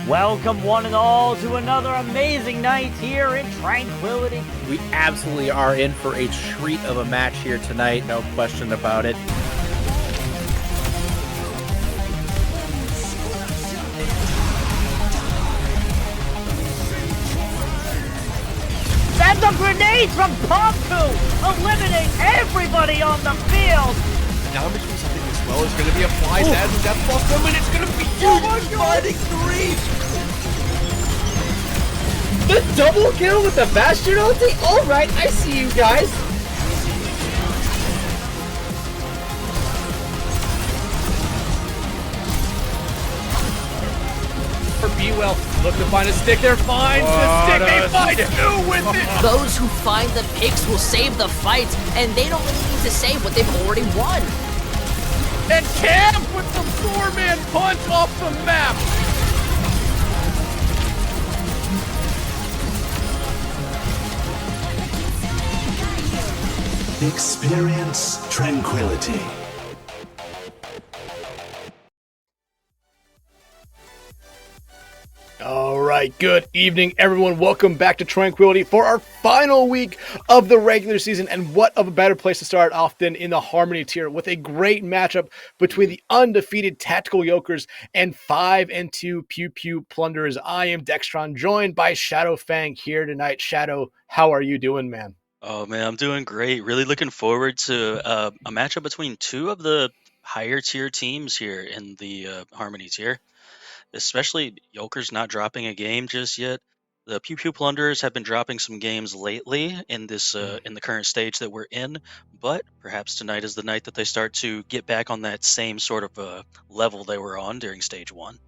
Welcome one and all to another amazing night here in Tranquility. We absolutely are in for a treat of a match here tonight, no question about it. And the grenade from Pomku, eliminating everybody on the field. Now I'm between something as well is going to be applied as a death block from, and it's going to be huge. Fighting three. The double kill with the Bastion ulti? Alright, I see you guys. For B-Well, look to find a stick there, finds the stick, they find two with it! Those who find the picks will save the fight, and they don't really need to save what they've already won. And Cam with the four-man punch off the map! Experience tranquility. Alright, good evening everyone. Welcome back to Tranquility for our final week of the regular season, and what of a better place to start off than in the Harmony tier with a great matchup between the undefeated Tactical Yolkers and 5-2 Pew Pew Plunderers. I am Dexatron, joined by Shadow Fang here tonight. Shadow, how are you doing, man? Oh man, I'm doing great. Really looking forward to a matchup between two of the higher tier teams here in the Harmony tier. Especially Yolkers not dropping a game just yet. The Pew Pew Plunderers have been dropping some games lately in this in the current stage that we're in, but perhaps tonight is the night that they start to get back on that same sort of level they were on during stage one.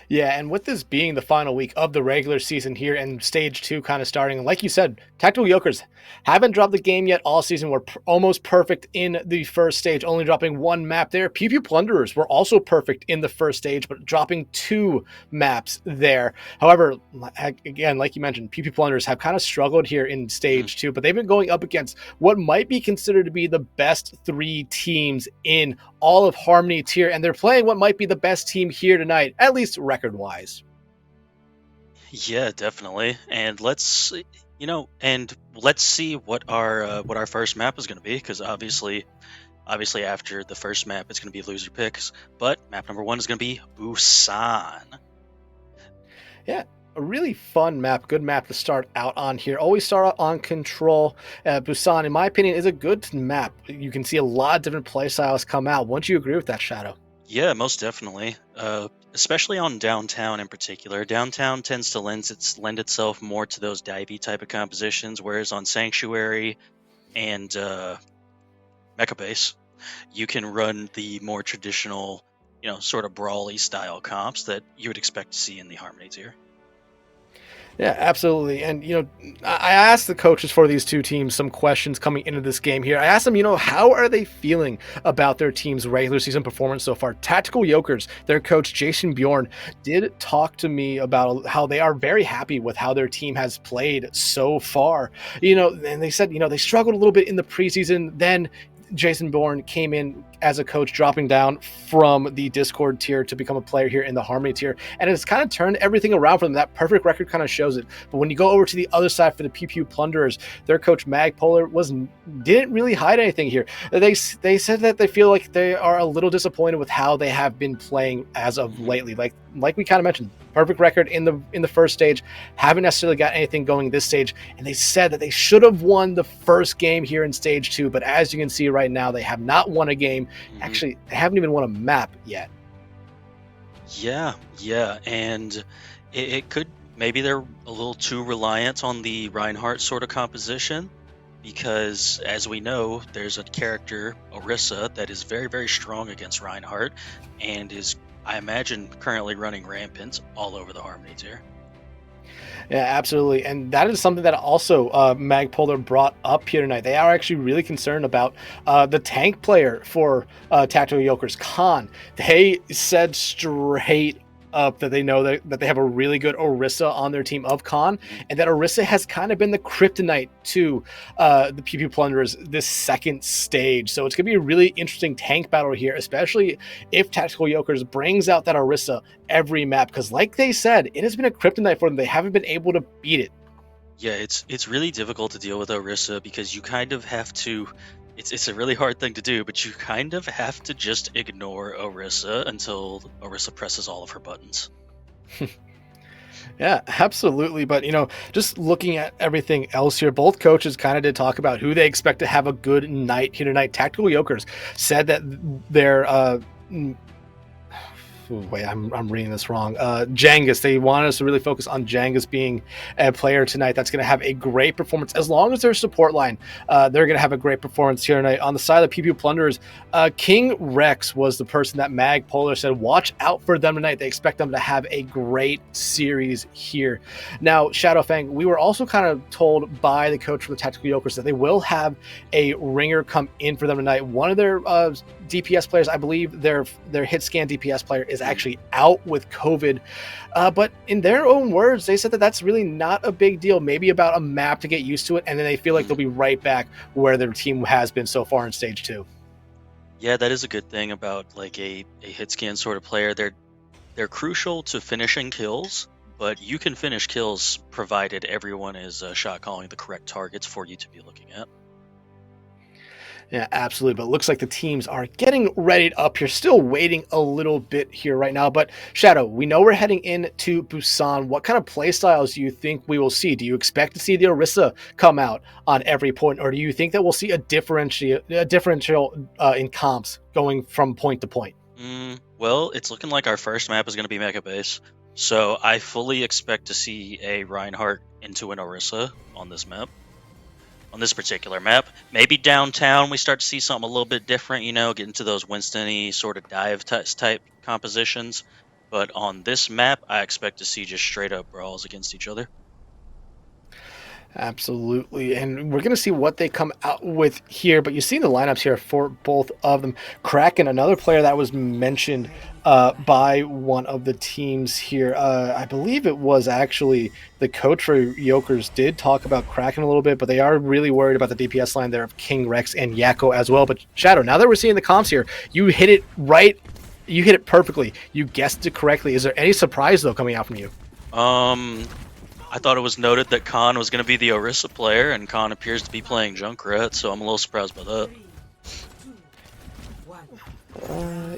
Yeah, and with this being the final week of the regular season here and stage 2 kind of starting, and like you said, Tactical Yokers haven't dropped the game yet all season. We're almost perfect in the first stage, only dropping one map there. Pew Pew Plunderers were also perfect in the first stage, but dropping 2 maps there. However, again, like you mentioned, Pew Pew Plunderers have kind of struggled here in stage 2, but they've been going up against what might be considered to be the best 3 teams in all of Harmony tier, and they're playing what might be the best team here tonight, at least record-wise. Yeah, definitely. And let's see what our first map is going to be, because obviously after the first map it's going to be loser picks, but map number 1 is going to be Busan. Yeah, a really fun map, good map to start out on here. Always start out on Control. Busan, in my opinion, is a good map. You can see a lot of different play styles come out. Wouldn't you agree with that, Shadow? Yeah, most definitely. Especially on downtown in particular. Downtown tends to lend itself more to those divey type of compositions, whereas on Sanctuary and Mecha Base, you can run the more traditional, sort of brawly style comps that you would expect to see in the Harmony tier. Yeah, absolutely. And, I asked the coaches for these two teams some questions coming into this game here. I asked them, how are they feeling about their team's regular season performance so far? Tactical Yokers, their coach, Jason Bjorn, did talk to me about how they are very happy with how their team has played so far. And they said, they struggled a little bit in the preseason. Then Jason Bourne came in as a coach, dropping down from the Discord tier to become a player here in the Harmony tier, and it's kind of turned everything around for them. That perfect record kind of shows it. But when you go over to the other side for the Pew Pew Plunderers, their coach Magpolar didn't really hide anything here. They said that they feel like they are a little disappointed with how they have been playing as of lately. Like we kind of mentioned, perfect record in the first stage, haven't necessarily got anything going this stage, and they said that they should have won the first game here in stage 2, but as you can see right now, they have not won a game. Actually, they haven't even won a map yet. Yeah, and it could, maybe they're a little too reliant on the Reinhardt sort of composition, because as we know, there's a character, Orisa, that is very, very strong against Reinhardt, and is, I imagine, currently running rampant all over the Harmony tier. Yeah, absolutely. And that is something that also Magpolar brought up here tonight. They are actually really concerned about the tank player for Tactical Yokers, Khan. They said straight up that they know that they have a really good Orisa on their team of Khan, and that Orisa has kind of been the kryptonite to the PP Plunderers this second stage. So it's going to be a really interesting tank battle here, especially if Tactical Yolkers brings out that Orisa every map, because like they said, it has been a kryptonite for them. They haven't been able to beat it. Yeah, it's really difficult to deal with Orisa because you kind of have to. It's a really hard thing to do, but you kind of have to just ignore Orisa until Orisa presses all of her buttons. Yeah, absolutely. But, just looking at everything else here, both coaches kind of did talk about who they expect to have a good night here tonight. Tactical Yolkers said that they're wait, I'm reading this wrong. Jangus. They want us to really focus on Jangus being a player tonight that's going to have a great performance. As long as their support line, they're going to have a great performance here tonight. On the side of the PPU Plunderers, King Rex was the person that Mag Polar said, watch out for them tonight. They expect them to have a great series here. Now, Shadowfang, we were also kind of told by the coach for the Tactical Yolkers that they will have a ringer come in for them tonight. One of their DPS players, I believe their hit scan DPS player, is actually out with COVID. But in their own words, they said that that's really not a big deal. Maybe about a map to get used to it, and then they feel like they'll be right back where their team has been so far in stage 2. Yeah, that is a good thing about like a hit scan sort of player. They're crucial to finishing kills, but you can finish kills provided everyone is shot calling the correct targets for you to be looking at. Yeah, absolutely. But it looks like the teams are getting readied up here. Still waiting a little bit here right now. But Shadow, we know we're heading into Busan. What kind of play styles do you think we will see? Do you expect to see the Orisa come out on every point, or do you think that we'll see a differential in comps going from point to point? Well, it's looking like our first map is going to be Mega Base. So I fully expect to see a Reinhardt into an Orisa on this map. On this particular map. Maybe downtown we start to see something a little bit different, get into those Winston-y sort of dive type compositions. But on this map, I expect to see just straight up brawls against each other. Absolutely, and we're going to see what they come out with here, but you see the lineups here for both of them. Kraken, another player that was mentioned by one of the teams here. I believe it was actually the coach for Yolkers did talk about Kraken a little bit, but they are really worried about the DPS line there of King Rex and Yakko as well. But Shadow, now that we're seeing the comps here, you hit it right. You hit it perfectly. You guessed it correctly. Is there any surprise, though, coming out from you? I thought it was noted that Khan was going to be the Orisa player, and Khan appears to be playing Junkrat, so I'm a little surprised by that.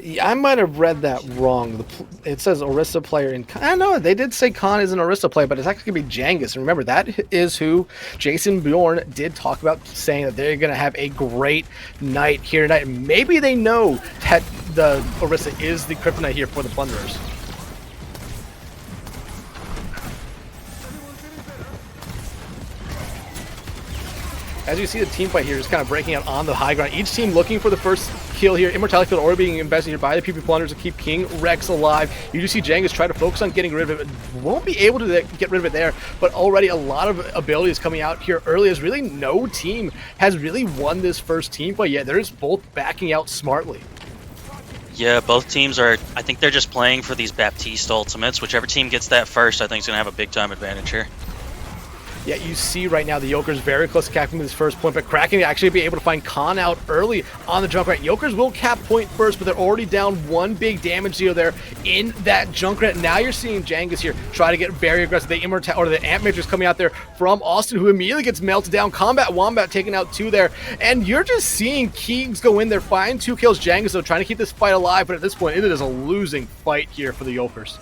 Yeah, I might have read that wrong. It says Orisa player in... I know, they did say Khan is an Orisa player, but it's actually going to be Jangus. And remember, that is who Jason Bjorn did talk about, saying that they're going to have a great night here tonight. And maybe they know that the Orisa is the kryptonite here for the Plunderers. As you see the team fight here just kind of breaking out on the high ground. Each team looking for the first kill here. Immortality field already being invested here by the PP Plunderers to keep King Rex alive. You do see Jangus try to focus on getting rid of it. Won't be able to get rid of it there, but already a lot of abilities coming out here early, as really no team has really won this first team fight yet. They're just both backing out smartly. Yeah, both teams are, I think they're just playing for these Baptiste ultimates. Whichever team gets that first, I think is going to have a big time advantage here. Yeah, you see right now the Yolkers very close to capping this first point, but Kraken actually be able to find Khan out early on the Junkrat. Yolkers will cap point first, but they're already down one big damage deal there in that Junkrat. Now you're seeing Jangus here try to get very aggressive. The Amp Matrix coming out there from Austin, who immediately gets melted down. Combat Wombat taking out 2 there, and you're just seeing Keegs go in there, find 2 kills. Jangus, though, trying to keep this fight alive, but at this point, it is a losing fight here for the Yolkers.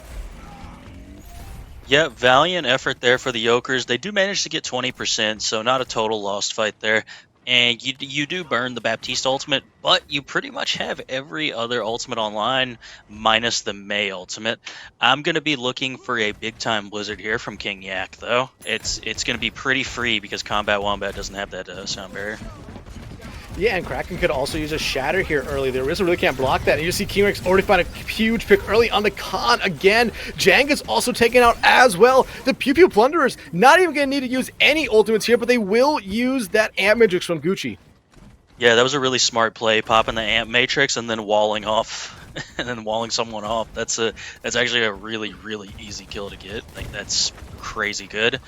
Yeah, valiant effort there for the Yolkers. They do manage to get 20%, so not a total lost fight there. And you do burn the Baptiste ultimate, but you pretty much have every other ultimate online minus the May ultimate. I'm going to be looking for a big-time Blizzard here from King Yak, though. It's going to be pretty free because Combat Wombat doesn't have that sound barrier. Yeah, and Kraken could also use a Shatter here early. The Orisa really can't block that. And you see King Rex already find a huge pick early on the Khan again. Jangus also taken out as well. The Pew Pew Plunderers not even going to need to use any ultimates here, but they will use that Amp Matrix from Gucci. Yeah, that was a really smart play, popping the Amp Matrix and then walling off and then walling someone off. That's actually a really, really easy kill to get. Like, that's crazy good.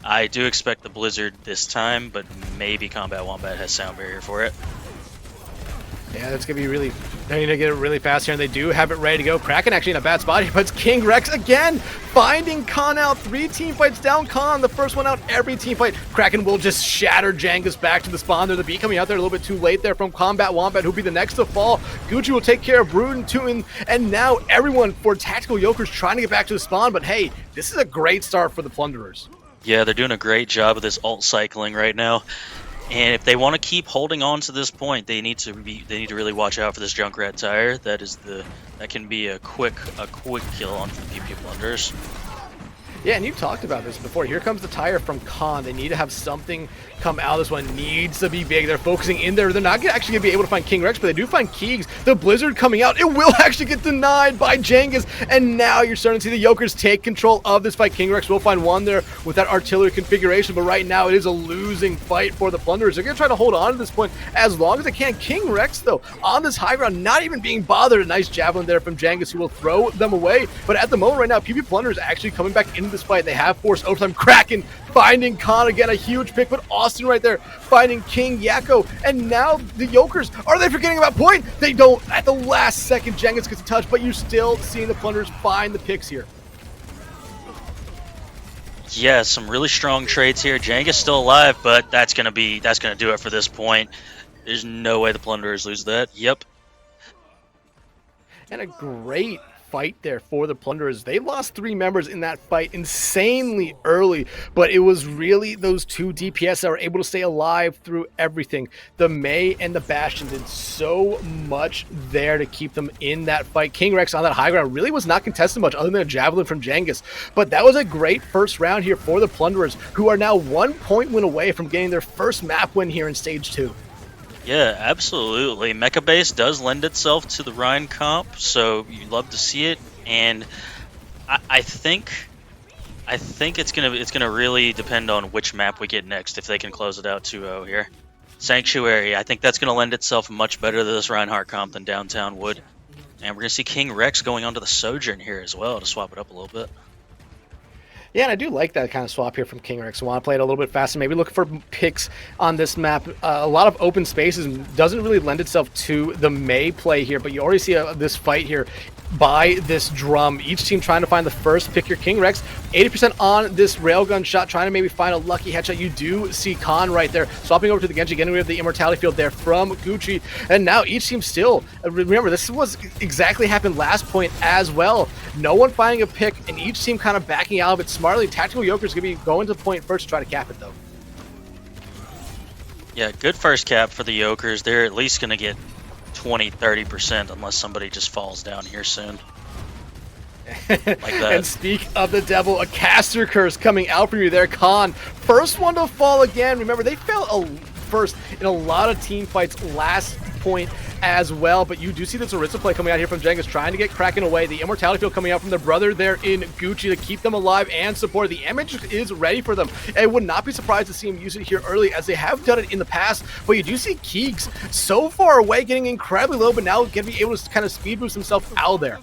I do expect the Blizzard this time, but maybe Combat Wombat has Sound Barrier for it. Yeah, that's going to be really... They need to get it really fast here, and they do have it ready to go. Kraken actually in a bad spot here, but it's King Rex again, finding Khan out. 3 team fights down Khan, the first one out every team fight. Kraken will just shatter Jangus back to the spawn there. The beat coming out there a little bit too late there from Combat Wombat, who'll be the next to fall. Gucci will take care of Brood and Tootin, and now everyone for Tactical Yolkers trying to get back to the spawn, but hey, this is a great start for the Plunderers. Yeah, they're doing a great job of this ult cycling right now. And if they want to keep holding on to this point, they need to really watch out for this Junkrat tire. That can be a quick kill onto the PP Plunderers. Yeah, and you've talked about this before. Here comes the tire from Khan. They need to have something come out. This one needs to be big. They're focusing in there. They're not actually going to be able to find King Rex, but they do find Keegs. The Blizzard coming out. It will actually get denied by Jangus. And now you're starting to see the Yokers take control of this fight. King Rex will find one there with that artillery configuration, but right now it is a losing fight for the Plunderers. They're going to try to hold on to this point as long as they can. King Rex, though, on this high ground, not even being bothered. A nice javelin there from Jangus, who will throw them away. But at the moment right now, PP Plunderers actually coming back into this fight. They have forced overtime. Kraken finding Khan again, a huge pick, but Austin right there finding King Yakko, and now the Yokers, are they forgetting about point? They don't. At the last second, Jangus gets a touch, but you're still seeing the Plunderers find the picks here. Yeah, some really strong trades here. Jangus still alive, but that's gonna do it for this point. There's no way the Plunderers lose that. Yep. And a great fight there for the Plunderers. They lost 3 members in that fight insanely early, but it was really those 2 DPS that were able to stay alive through everything. The May and the Bastion did so much there to keep them in that fight. King Rex on that high ground really was not contested much other than a javelin from Jangus, but that was a great first round here for the Plunderers, who are now 1 point win away from getting their first map win here in Stage 2. Yeah, absolutely. Mecha base does lend itself to the Rhine comp, so you love to see it. And I think it's gonna really depend on which map we get next if they can close it out 2-0 here. Sanctuary, I think that's gonna lend itself much better to this Reinhardt comp than Downtown would. And we're gonna see King Rex going onto the Sojourn here as well to swap it up a little bit. Yeah, and I do like that kind of swap here from King Rex. I want to play it a little bit faster, maybe look for picks on this map. A lot of open spaces doesn't really lend itself to the May play here, but you already see this fight here by this drum. Each team trying to find the first pick. Your King Rex, 80% on this railgun shot, trying to maybe find a lucky headshot. You do see Khan right there, swapping over to the Genji, getting rid of the Immortality Field there from Gucci. And now each team still, remember, this was exactly happened last point as well. No one finding a pick, and each team kind of backing out of it smartly. Tactical Yokers going to be going to point first to try to cap it, though. Yeah, good first cap for the Yokers. They're at least going to get 20-30% unless somebody just falls down here soon. Like that. And speak of the devil, a caster curse coming out from you there, Khan. First one to fall again. Remember, they fell first in a lot of team fights last point as well, but you do see this Orisa play coming out here from Jangus, trying to get Kraken away. The Immortality Field coming out from their brother there in Gucci to keep them alive and support. The image is ready for them. I would not be surprised to see him use it here early, as they have done it in the past, but you do see Keegs so far away, getting incredibly low, but now going to be able to kind of speed boost himself out of there.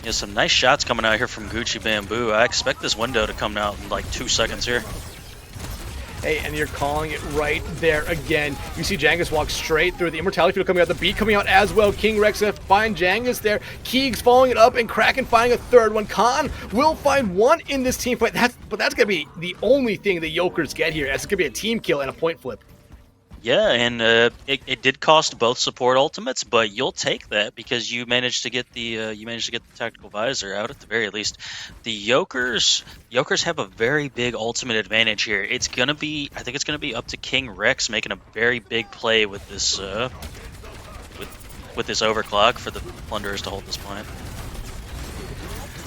Yeah, some nice shots coming out here from Gucci Bamboo. I expect this window to come out in like 2 seconds here. Hey, and you're calling it right there again. You see Jangus walk straight through. The Immortality Field coming out, the beat coming out as well. King Rex gonna find Jangus there. Keegs following it up, and Kraken finding a third one. Khan will find one in this team fight. But that's gonna be the only thing the Yokers get here. It's gonna be a team kill and a point flip. Yeah, and it did cost both support ultimates, but you'll take that because you managed to get the tactical visor out at the very least. The Yokers have a very big ultimate advantage here. I think it's gonna be up to King Rex making a very big play with this with this overclock for the Plunderers to hold this point.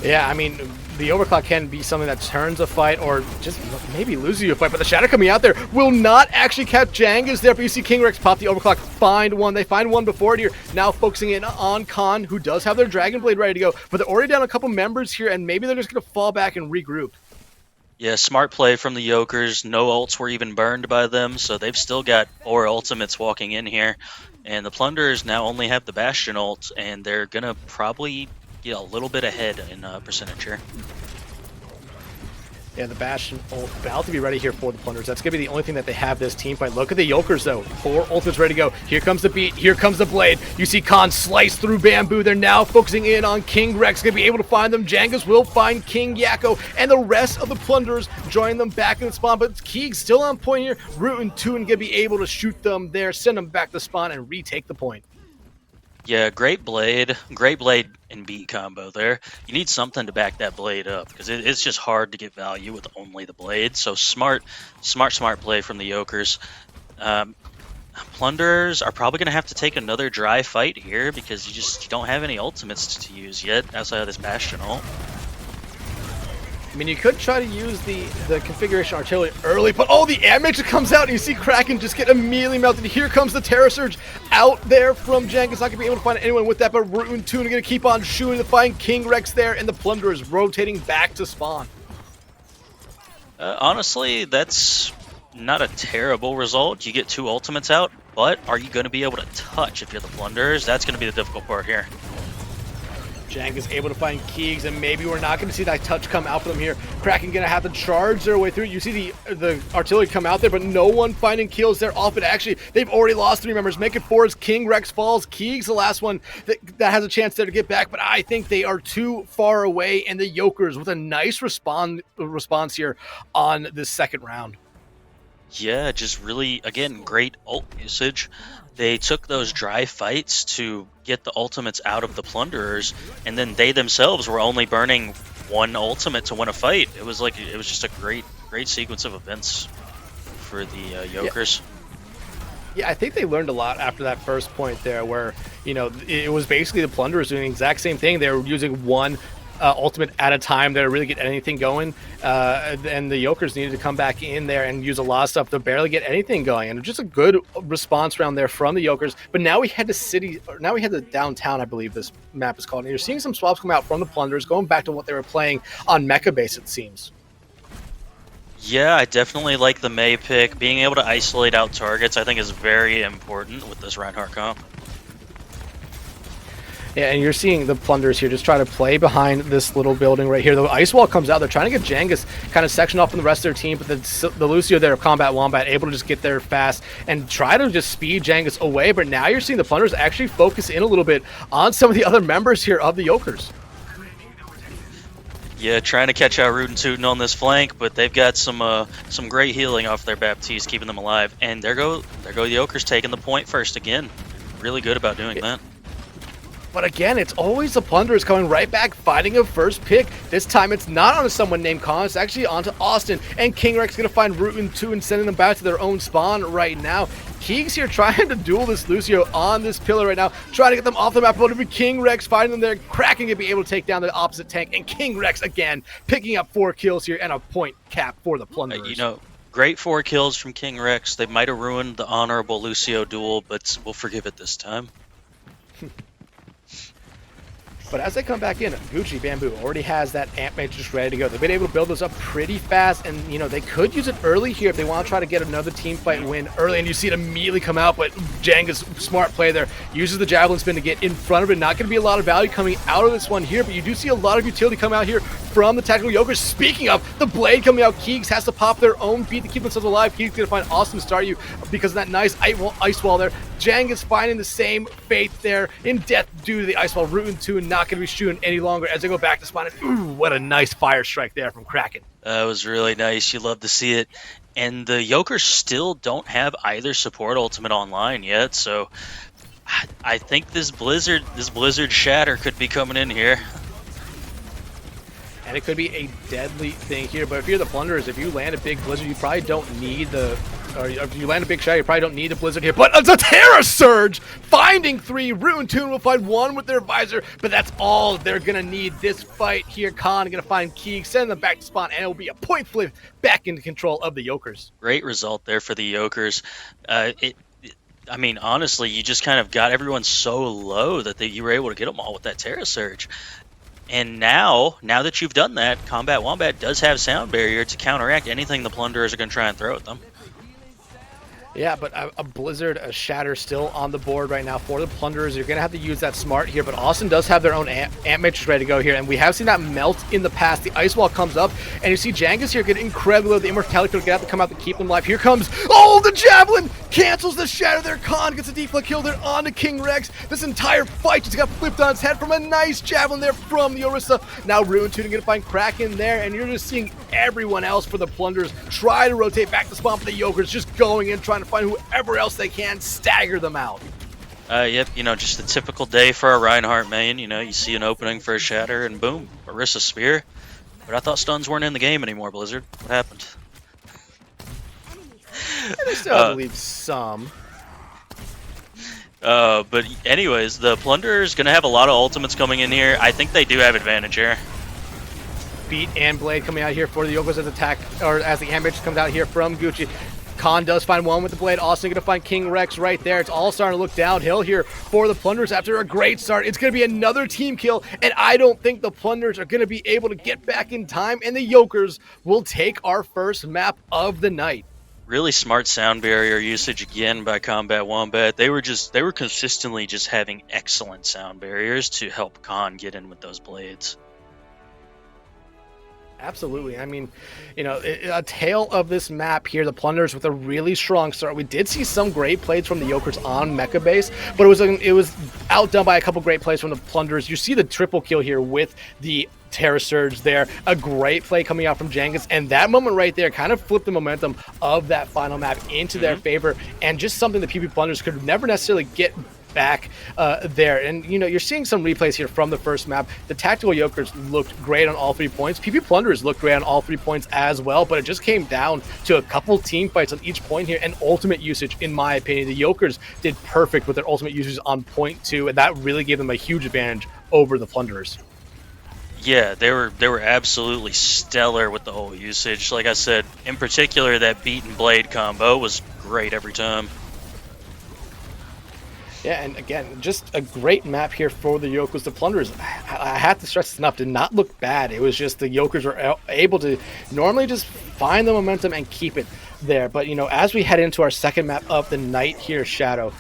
Yeah, I mean, the overclock can be something that turns a fight or just maybe loses you a fight, but the Shadow coming out there will not actually catch Jangus there, but you see King Rex pop the overclock, find one. They find one before it here. Now focusing in on Khan, who does have their Dragon Blade ready to go, but they're already down a couple members here, and maybe they're just going to fall back and regroup. Yeah, smart play from the Yokers. No ults were even burned by them, so they've still got 4 ultimates walking in here. And the Plunderers now only have the Bastion ult, and they're going to probably get a little bit ahead in percentage here. Yeah, the Bastion ult about to be ready here for the Plunderers. That's going to be the only thing that they have this team fight. Look at the Yokers, though. 4 ultimates ready to go. Here comes the beat. Here comes the blade. You see Khan slice through bamboo. They're now focusing in on King Rex. Going to be able to find them. Jangas will find King Yakko. And the rest of the Plunderers join them back in the spawn. But Keeg's still on point here. Root and Toon going to be able to shoot them there, send them back to spawn, and retake the point. Yeah, great blade and beat combo there. You need something to back that blade up because it's just hard to get value with only the blade. So smart play from the Yokers. Plunderers are probably going to have to take another dry fight here because you don't have any ultimates to use yet outside of this Bastion ult. I mean, you could try to use the configuration artillery early, but oh, the animation comes out, and you see Kraken just get immediately melted. Here comes the Terror Surge out there from Jangas. Not going to be able to find anyone with that, but Root Toon are going to keep on shooting to find King Rex there, and the Plunderers rotating back to spawn. Honestly, that's not a terrible result. You get 2 ultimates out, but are you going to be able to touch if you're the Plunderers? That's going to be the difficult part here. Jank is able to find Keegs, and maybe we're not going to see that touch come out for them here. Kraken going to have to charge their way through. You see the artillery come out there, but no one finding kills there off it. Actually, they've already lost 3 members. Make it 4 as King Rex falls. Keegs, the last one that has a chance there to get back, but I think they are too far away, and the Yokers with a nice response here on this second round. Yeah, just really, again, great ult usage. They took those dry fights to get the ultimates out of the Plunderers, and then they themselves were only burning 1 ultimate to win a fight. It was just a great sequence of events for the Yokers. Yeah, I think they learned a lot after that first point there, where it was basically the Plunderers doing the exact same thing. They were using 1 ultimate at a time to really get anything going, and the Yokers needed to come back in there and use a lot of stuff to barely get anything going, and just a good response round there from the Yokers. But now we head to downtown, I believe this map is called, and you're seeing some swaps come out from the Plunderers, going back to what they were playing on Mecha base, it seems. Yeah, I definitely like the Mei pick. Being able to isolate out targets, I think, is very important with this Reinhardt comp. Yeah, and you're seeing the Plunderers here just try to play behind this little building right here. The ice wall comes out. They're trying to get Jangas kind of sectioned off from the rest of their team, but the Lucio there of Combat Wombat able to just get there fast and try to just speed Jangas away. But now you're seeing the Plunderers actually focus in a little bit on some of the other members here of the Yokers. Yeah, trying to catch out Root and Tootin on this flank, but they've got some great healing off their Baptiste, keeping them alive. And there go the Yokers taking the point first again. Really good about doing that. But again, it's always the Plunderers coming right back, fighting a first pick. This time it's not on someone named Khan, it's actually onto Austin. And King Rex going to find Root and 2 and sending them back to their own spawn right now. Keeg's here trying to duel this Lucio on this pillar right now, trying to get them off the map. But it'll be King Rex finding them there. Kraken to be able to take down the opposite tank. And King Rex again picking up 4 kills here and a point cap for the Plunderers. Great 4 kills from King Rex. They might have ruined the honorable Lucio duel, but we'll forgive it this time. But as they come back in, Gucci Bamboo already has that amp mage just ready to go. They've been able to build those up pretty fast, and they could use it early here if they want to try to get another team fight win early. And you see it immediately come out, but Janga's smart play there uses the javelin spin to get in front of it. Not going to be a lot of value coming out of this one here, but you do see a lot of utility come out here from the tactical Yokers. Speaking of the blade coming out, Keegs has to pop their own beat to keep themselves alive. Keegs going to find Austin to start you because of that nice ice wall there. Janga's finding the same fate there in death due to the ice wall. Root and 2 not going to be shooting any longer as they go back to spawn. And ooh, what a nice fire strike there from Kraken. That was really nice. You love to see it. And the Yokers still don't have either support ultimate online yet, so I think this Blizzard Shatter could be coming in here. And it could be a deadly thing here, but if you're the Plunderers, if you land a big Blizzard, you probably don't need or if you land a big Shatter, you probably don't need the Blizzard here. But it's a Terror Surge! Finding 3, Root and Toon will find 1 with their visor, but that's all they're gonna need this fight here. Khan gonna find Keeg, send them back to spawn, and it will be a point flip back into control of the Yokers. Great result there for the Yokers. I mean, honestly, you just kind of got everyone so low that you were able to get them all with that Terror Surge. And now that you've done that, Combat Wombat does have Sound Barrier to counteract anything the Plunderers are going to try and throw at them. Yeah, but a Blizzard, a Shatter still on the board right now for the Plunderers. You're going to have to use that smart here, but Austin does have their own Ant Matrix ready to go here, and we have seen that melt in the past. The Ice Wall comes up, and you see Jangus here get incredibly low. The Immortality will have to come out to keep them alive. Here comes, oh, the Javelin cancels the Shatter there. Khan gets a deflect kill there on the King Rex. This entire fight just got flipped on its head from a nice Javelin there from the Orisa. Now Ruin Tuning going to find Kraken there, and you're just seeing everyone else for the Plunderers try to rotate back to spawn for the Yolkers, just going in, trying to find whoever else they can, stagger them out. Yep, just a typical day for a Reinhardt main. You see an opening for a Shatter, and boom, Orisa Spear. But I thought stuns weren't in the game anymore, Blizzard. What happened? They still have to leave some. But anyways, the Plunderers going to have a lot of ultimates coming in here. I think they do have advantage here. Beat and Blade coming out here for the Yokos as attack, or as the Ambitch comes out here from Gucci. Khan does find one with the Blade. Austin going to find King Rex right there. It's all starting to look downhill here for the Plunderers after a great start. It's going to be another team kill, and I don't think the Plunderers are going to be able to get back in time, and the Yokers will take our first map of the night. Really smart sound barrier usage again by Combat Wombat. They were consistently just having excellent sound barriers to help Khan get in with those blades. Absolutely. I mean, a tale of this map here, the Plunderers with a really strong start. We did see some great plays from the Yokers on Mecha Base, but it was outdone by a couple great plays from the Plunderers. You see the triple kill here with the Terra Surge there. A great play coming out from Jangus, and that moment right there kind of flipped the momentum of that final map into their favor, and just something the PP Plunderers could never necessarily get back there. And you're seeing some replays here from the first map. The tactical Yokers looked great on all 3 points. PP Plunderers looked great on all 3 points as well, but it just came down to a couple team fights on each point here, and ultimate usage, in my opinion. The Yokers did perfect with their ultimate usage on point 2, and that really gave them a huge advantage over the Plunderers. Yeah, they were absolutely stellar with the whole usage. Like I said, in particular, that Beat and Blade combo was great every time. Yeah, and again, just a great map here for the Yokers. The Plunderers, I have to stress this enough, did not look bad. It was just the Yokers were able to normally just find the momentum and keep it there. But, as we head into our second map of the night here, Shadow,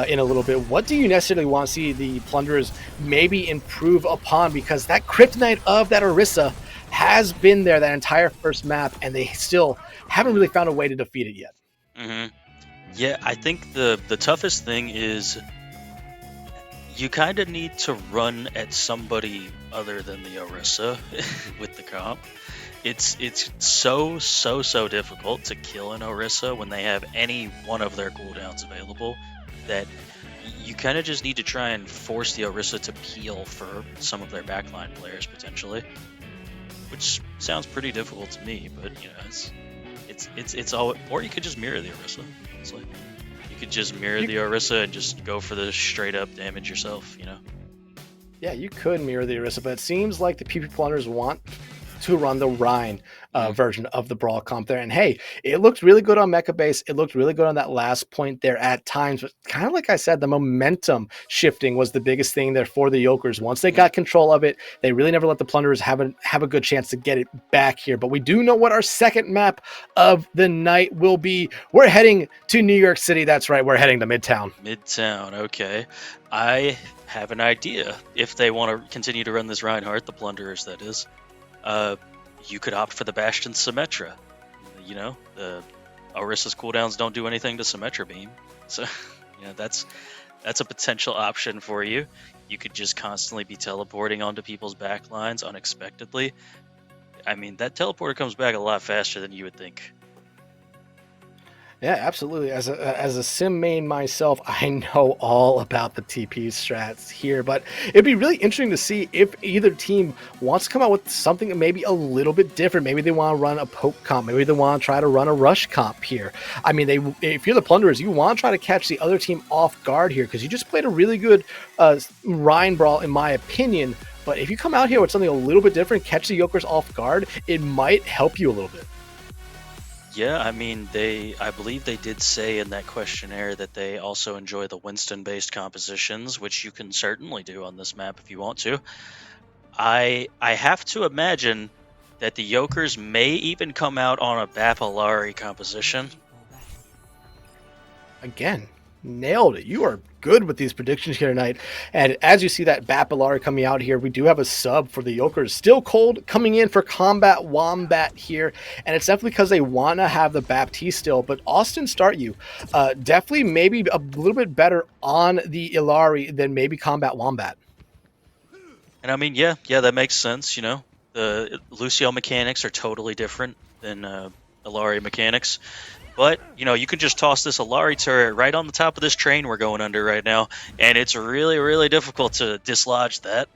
in a little bit, what do you necessarily want to see the Plunderers maybe improve upon? Because that Kryptonite of that Orisa has been there that entire first map, and they still haven't really found a way to defeat it yet. Mm-hmm. Yeah, I think the toughest thing is you kind of need to run at somebody other than the Orisa with the comp. It's so difficult to kill an Orisa when they have any one of their cooldowns available that you kind of just need to try and force the Orisa to peel for some of their backline players potentially, which sounds pretty difficult to me. But it's all. Or you could just mirror the Orisa. Honestly, you could just mirror the Orisa and just go for the straight up damage yourself. Yeah, you could mirror the Orisa, but it seems like the PP Plunderers want to run the Rhine version of the Brawl comp there. And hey, it looked really good on Mecha Base. It looked really good on that last point there at times. But kind of like I said, the momentum shifting was the biggest thing there for the Yokers. Once they got control of it, they really never let the Plunderers have a good chance to get it back here. But we do know what our second map of the night will be. We're heading to New York City. That's right. We're heading to Midtown. Midtown, okay. I have an idea. If they want to continue to run this Reinhardt, the Plunderers, that is, you could opt for the Bastion Symmetra. The Orisa's cooldowns don't do anything to Symmetra Beam. So, that's a potential option for you. You could just constantly be teleporting onto people's backlines unexpectedly. I mean, that teleporter comes back a lot faster than you would think. Yeah, absolutely. As a sim main myself, I know all about the TP strats here, but it'd be really interesting to see if either team wants to come out with something maybe a little bit different. Maybe they want to run a poke comp. Maybe they want to try to run a rush comp here. I mean, if you're the Plunderers, you want to try to catch the other team off guard here because you just played a really good Rhine Brawl, in my opinion. But if you come out here with something a little bit different, catch the Yokers off guard, it might help you a little bit. Yeah, I mean, I believe they did say in that questionnaire that they also enjoy the Winston-based compositions, which you can certainly do on this map if you want to. I have to imagine that the Yokers may even come out on a Bapalari composition. Again, nailed it. You are good with these predictions here tonight. And as you see that Bapalari coming out here, we do have a sub for the Yokers. Still Cold coming in for Combat Wombat here. And it's definitely because they want to have the Baptiste still. But Austin Start You, definitely maybe a little bit better on the Illari than maybe Combat Wombat. And I mean, yeah, that makes sense. You know, the Lucio mechanics are totally different than Illari mechanics. But, you know, you can just toss this Illari turret right on the top of this train we're going under right now, and it's really, really difficult to dislodge that.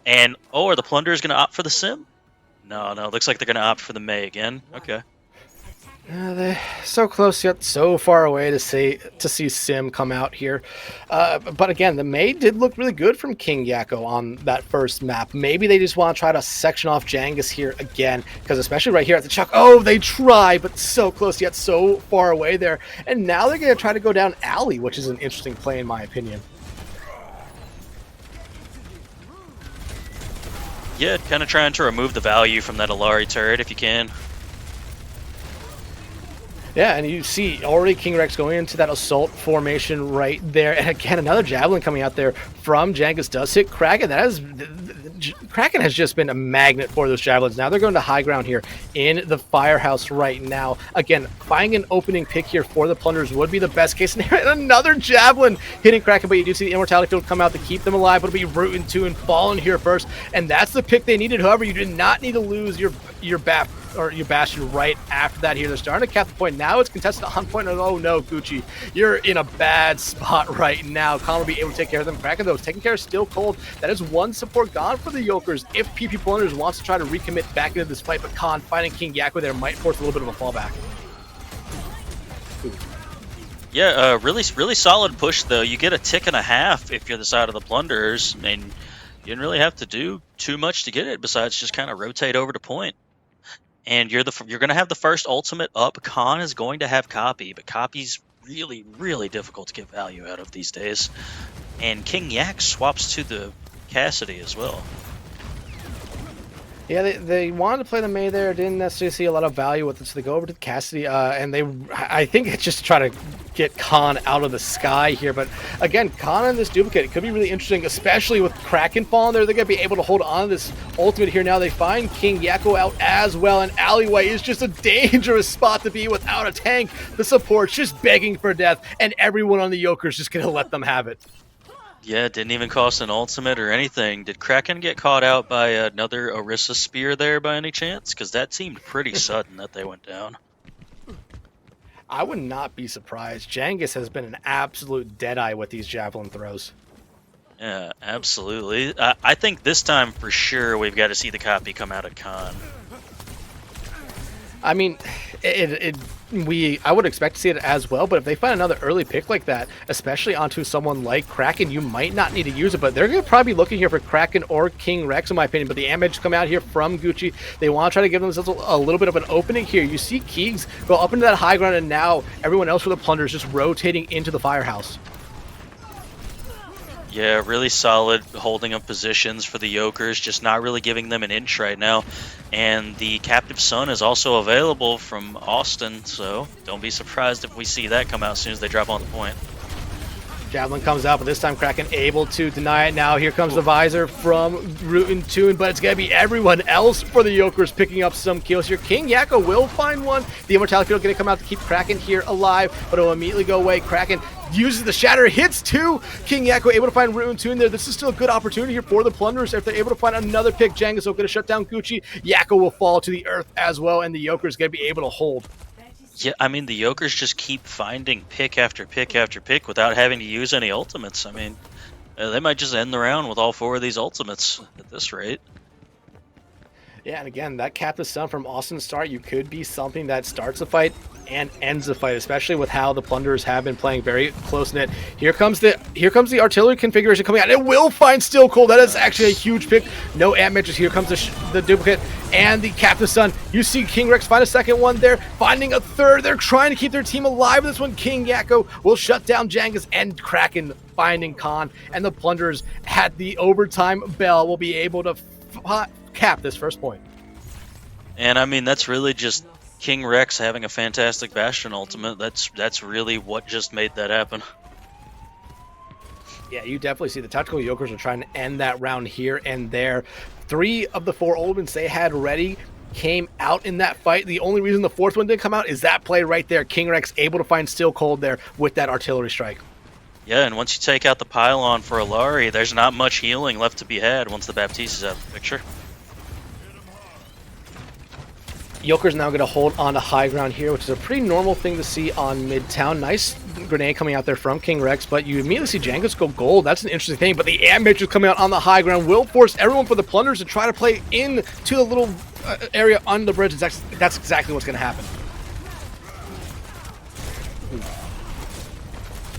And, oh, are the Plunderers going to opt for the Sim? No, looks like they're going to opt for the May again. Okay. They're so close yet so far away to see Sim come out here. But again, the May did look really good from King Yakko on that first map. Maybe they just want to try to section off Jangus here again, because especially right here at the Chuck, oh, they try, but so close yet so far away there. And now they're going to try to go down Alley, which is an interesting play in my opinion. Yeah, kind of trying to remove the value from that Illari turret if you can. Yeah, and you see already King Rex going into that assault formation right there. And again, another javelin coming out there from Jangus does hit Kraken. Kraken has just been a magnet for those javelins. Now they're going to high ground here in the firehouse right now. Again, finding an opening pick here for the Plunderers would be the best case scenario. Another javelin hitting Kraken, but you do see the Immortality Field come out to keep them alive. But it'll be Root and 2 and Fallen here first. And that's the pick they needed. However, you did not need to lose your Bastion right after that here. They're starting to cap the point. Now it's contested on point. Oh no, Gucci, you're in a bad spot right now. Khan will be able to take care of them. Kraken, though, is taking care of Still Cold. That is one support gone for the Yokers if PP Plunderers wants to try to recommit back into this fight, but Khan finding King Yakko there might force a little bit of a fallback. Yeah, really solid push, though. You get a tick and a half if you're the side of the Plunderers, and you didn't really have to do too much to get it besides just kind of rotate over to point. And you're going to have the first ultimate up. Khan is going to have copy, but copy's really, really difficult to get value out of these days. And King Yak swaps to the Cassidy as well. Yeah, they wanted to play the May there. Didn't necessarily see a lot of value with it, so they go over to the Cassidy, and I think it's just to try to get Khan out of the sky here. But again, Khan and this duplicate, it could be really interesting, especially with Kraken falling there. They're going to be able to hold on to this ultimate here. Now they find King Yakko out as well, and Alleyway is just a dangerous spot to be without a tank. The support's just begging for death, and everyone on the Yoker's just going to let them have it. Yeah, it didn't even cost an ultimate or anything. Did Kraken get caught out by another Orisa Spear there by any chance? Because that seemed pretty sudden that they went down. I would not be surprised. Jangus has been an absolute deadeye with these javelin throws. Yeah, absolutely. I think this time for sure we've got to see the copy come out of Khan. I mean, I would expect to see it as well, but if they find another early pick like that, especially onto someone like Kraken, you might not need to use it, but they're going to probably be looking here for Kraken or King Rex, in my opinion. But the damage come out here from Gucci. They want to try to give themselves a little bit of an opening here. You see Keegs go up into that high ground, and now everyone else for the Plunderers just rotating into the firehouse. Yeah, really solid holding of positions for the Yokers, just not really giving them an inch right now. And the Captive Sun is also available from Austin, so don't be surprised if we see that come out as soon as they drop on the point. Javelin comes out, but this time Kraken able to deny it. Now here comes the visor from Root and Tune, but it's going to be everyone else for the Yokers picking up some kills here. King Yakko will find one. The Immortality Field going to come out to keep Kraken here alive, but it'll immediately go away. Kraken uses the shatter, hits two. King Yakko able to find Root and Tune there. This is still a good opportunity here for the Plunderers. If they're able to find another pick, Jangus will going to shut down Gucci. Yakko will fall to the earth as well, and the Yokers going to be able to hold. Yeah, I mean, the Yokers just keep finding pick after pick after pick without having to use any ultimates. I mean, they might just end the round with all four of these ultimates at this rate. Yeah, and again, that Captive Sun from Austin Start, you could be something that starts a fight and ends the fight, especially with how the Plunderers have been playing very close-knit. Here comes the artillery configuration coming out. It will find Still Cold. That is actually a huge pick. No amp matches. Here comes the duplicate and the Captive Sun. You see King Rex find a second one there, finding a third. They're trying to keep their team alive. This one, King Yakko will shut down Jangus and Kraken finding Khan, and the Plunderers at the overtime bell will be able to cap this first point. And I mean, that's really just King Rex having a fantastic Bastion ultimate. That's really what just made that happen. Yeah, you definitely see the tactical Yokers are trying to end that round here and there. 3 of the 4 ultimates they had ready came out in that fight. The only reason the 4th one didn't come out is that play right there. King Rex able to find Still Cold there with that artillery strike. Yeah, and once you take out the pylon for Alari, there's not much healing left to be had once the Baptiste is out of the picture. Yolkers now going to hold on to high ground here, which is a pretty normal thing to see on Midtown. Nice grenade coming out there from King Rex, but you immediately see Jankos go gold. That's an interesting thing, but the Ant Matrix coming out on the high ground will force everyone for the Plunderers to try to play into the little area on the bridge. That's exactly what's going to happen.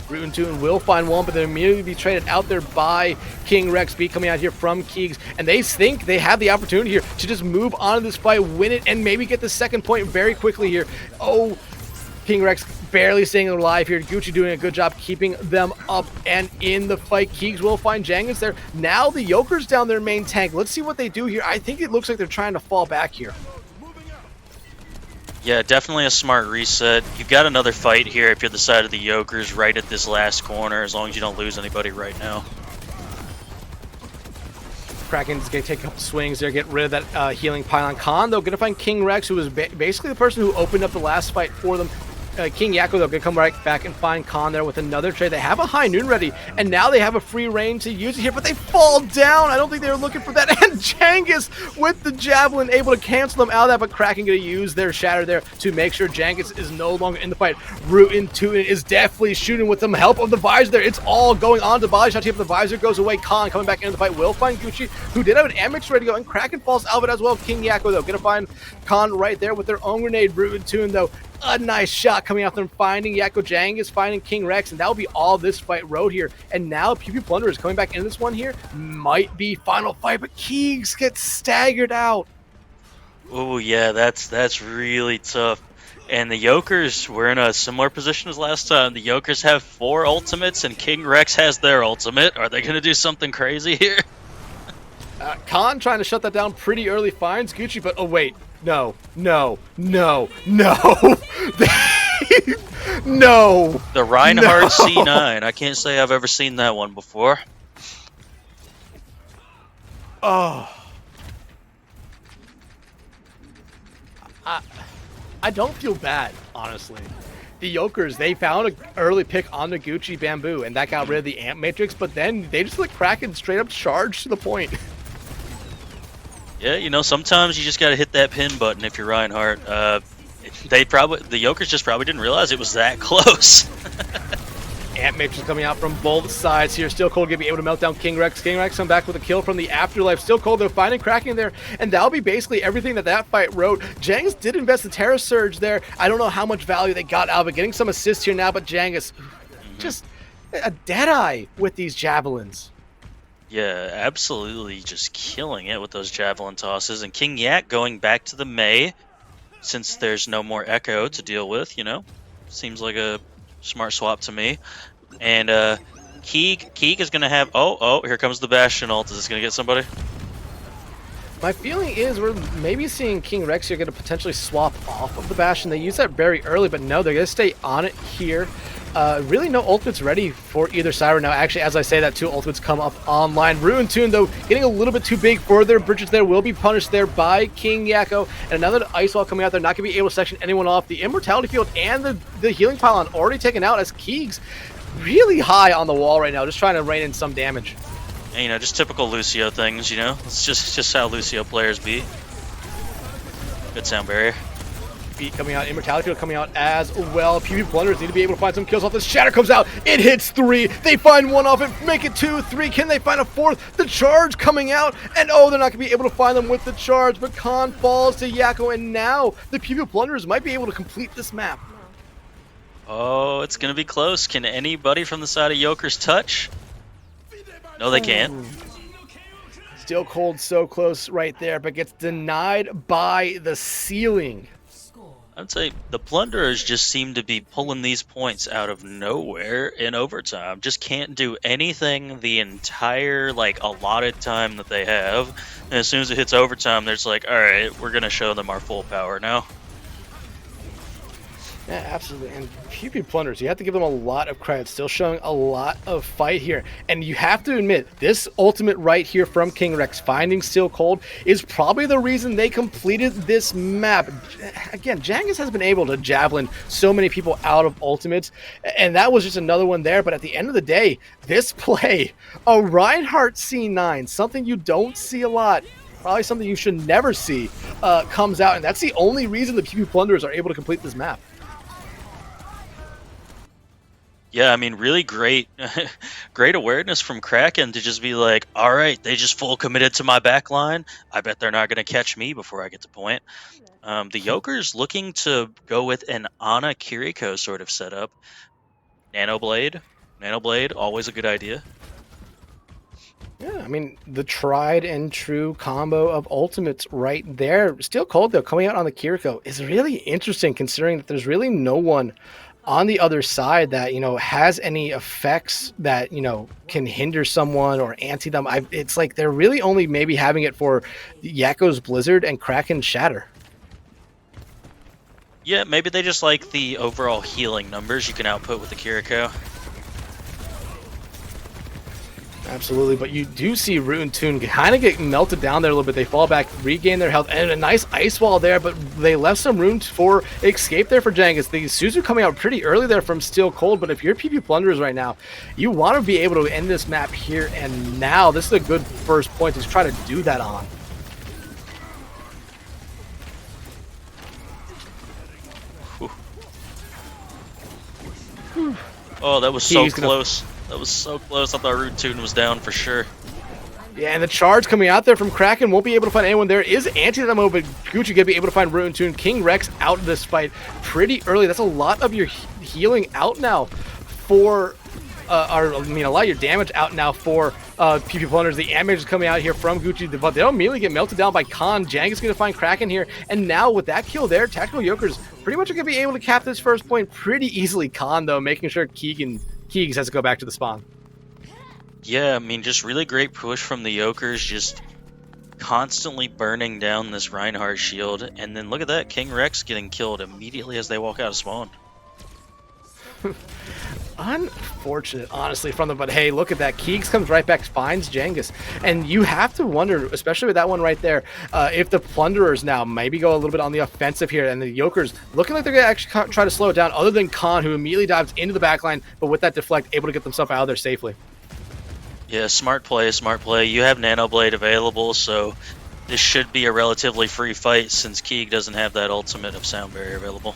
Root and Toon will find one, but they'll immediately be traded out there by King Rex. B coming out here from Keegs, and they think they have the opportunity here to just move on to this fight, win it, and maybe get the second point very quickly here. Oh, King Rex barely staying alive here. Gucci doing a good job keeping them up and in the fight. Keegs will find Jangus there. Now the Yokers down their main tank. Let's see what they do here. I think it looks like they're trying to fall back here. Yeah, definitely a smart reset. You've got another fight here if you're the side of the Yokers right at this last corner, as long as you don't lose anybody right now. Kraken's going to take a couple swings there, get rid of that healing pylon. Khan, though, going to find King Rex, who was basically the person who opened up the last fight for them. King Yakko, though, going to come right back and find Khan there with another trade. They have a high noon ready, and now they have a free reign to use it here, but they fall down. I don't think they were looking for that. And Jangus with the Javelin able to cancel them out of that, but Kraken going to use their Shatter there to make sure Jangus is no longer in the fight. Root into it is definitely shooting with some help of the Visor there. It's all going on to body shot here, but the Visor goes away. Khan coming back into the fight will find Gucci, who did have an Amex ready to go, and Kraken falls out of it as well. King Yakko, though, going to find Khan right there with their own grenade. Root and Tune, though, a nice shot coming out there, finding Yakko Jangus, finding King Rex, and that will be all this fight road here. And now Plunderers coming back into this one here. Might be final fight, but Keegs gets staggered out. Oh yeah, that's really tough. And the Yokers were in a similar position as last time. The Yokers have 4 ultimates, and King Rex has their ultimate. Are they going to do something crazy here? Khan trying to shut that down pretty early, finds Gucci, but oh wait. No. No. No. The Reinhardt C9. I can't say I've ever seen that one before. Oh. I don't feel bad, honestly. The Yokers, they found an early pick on the Gucci Bamboo, and that got rid of the Ant Matrix, but then they just let Kraken straight up charge to the point. Yeah, you know, sometimes you just got to hit that pin button if you're Reinhardt. The Yokers just probably didn't realize it was that close. Ant Matrix coming out from both sides here. Still Cold going to be able to melt down King Rex. King Rex come back with a kill from the Afterlife. Still Cold, though, finding Kraken there, and that'll be basically everything that fight wrote. Jangus did invest the Terra Surge there. I don't know how much value they got out of it. Getting some assists here now, but Jangus, just a deadeye with these Javelins. Yeah, absolutely just killing it with those Javelin tosses. And King Yak going back to the Mei, since there's no more Echo to deal with, you know? Seems like a smart swap to me. And Keeg is going to have... Oh, here comes the Bastion ult. Is this going to get somebody? My feeling is we're maybe seeing King Rex here going to potentially swap off of the Bastion. They use that very early, but no, they're going to stay on it here. Really no ultimates ready for either side right now. Actually, as I say that, 2 ultimates come up online. Ruin Tune, though, getting a little bit too big for their bridges there, will be punished there by King Yakko. And another Ice Wall coming out there, not going to be able to section anyone off. The Immortality Field and the Healing Pylon already taken out, as Keegs really high on the wall right now, just trying to rain in some damage. And, you know, just typical Lucio things, you know? It's just how Lucio players be. Good sound barrier. Beat coming out, Immortality Field coming out as well. Plunderers need to be able to find some kills off this. Shatter comes out, it hits 3. They find 1 off it, make it 2, 3. Can they find a 4th? The charge coming out, and oh, they're not going to be able to find them with the charge, but Khan falls to Yakko, and now the Plunderers might be able to complete this map. Oh, it's going to be close. Can anybody from the side of Yokers touch? No, they can't. Still Cold so close right there, but gets denied by the ceiling. I'd say the Plunderers just seem to be pulling these points out of nowhere in overtime. Just can't do anything the entire, like, allotted time that they have. And as soon as it hits overtime, there's like, all right, we're going to show them our full power now. Yeah, absolutely. And Hippy Plunderers, you have to give them a lot of credit. Still showing a lot of fight here. And you have to admit, this ultimate right here from King Rex, finding Still Cold, is probably the reason they completed this map. Again, Jangus has been able to javelin so many people out of ultimates, and that was just another one there. But at the end of the day, this play, a Reinhardt C9, something you don't see a lot, probably something you should never see, comes out. And that's the only reason the Hippy Plunderers are able to complete this map. Yeah, I mean, really great, great awareness from Kraken to just be like, all right, they just full committed to my back line. I bet they're not going to catch me before I get to point. The Yolkers looking to go with an Ana Kiriko sort of setup. Nanoblade, always a good idea. Yeah, I mean, the tried and true combo of ultimates right there. Still Cold, though, coming out on the Kiriko is really interesting, considering that there's really no one on the other side that, you know, has any effects that, you know, can hinder someone or anti them. It's like they're really only maybe having it for Yakko's Blizzard and Kraken Shatter. Yeah, maybe they just like the overall healing numbers you can output with the Kiriko. Absolutely, but you do see Root and Tune kind of get melted down there a little bit. They fall back, regain their health, and a nice ice wall there, but they left some room for escape there for Jangus. The Suzu coming out pretty early there from Still Cold, but if you're PP Plunderers right now, you want to be able to end this map here and now. This is a good first point to try to do that on. Oh, that was so close. That was so close. I thought Root Tune was down for sure. Yeah, and the charge coming out there from Kraken won't be able to find anyone. There is anti-demo, but Gucci gonna be able to find Root and Tune. King Rex out of this fight pretty early. That's a lot of your healing out now for, a lot of your damage out now for PP Plunderers. The damage is coming out here from Gucci, but they'll immediately get melted down by Khan. Jang is gonna find Kraken here, and now with that kill there, Tactical Yokers pretty much are gonna be able to cap this first point pretty easily. Khan, though, making sure Keegs has to go back to the spawn. Yeah, I mean, just really great push from the Yokers, just constantly burning down this Reinhardt shield. And then look at that, King Rex getting killed immediately as they walk out of spawn. Unfortunate, honestly, from them, but hey, look at that. Keegs comes right back, finds Jangus. And you have to wonder, especially with that one right there, if the Plunderers now maybe go a little bit on the offensive here, and the Yokers looking like they're going to actually try to slow it down, other than Khan, who immediately dives into the backline, but with that deflect, able to get themselves out of there safely. Yeah, smart play, smart play. You have Nanoblade available, so this should be a relatively free fight since Keeg doesn't have that ultimate of Sound Barrier available.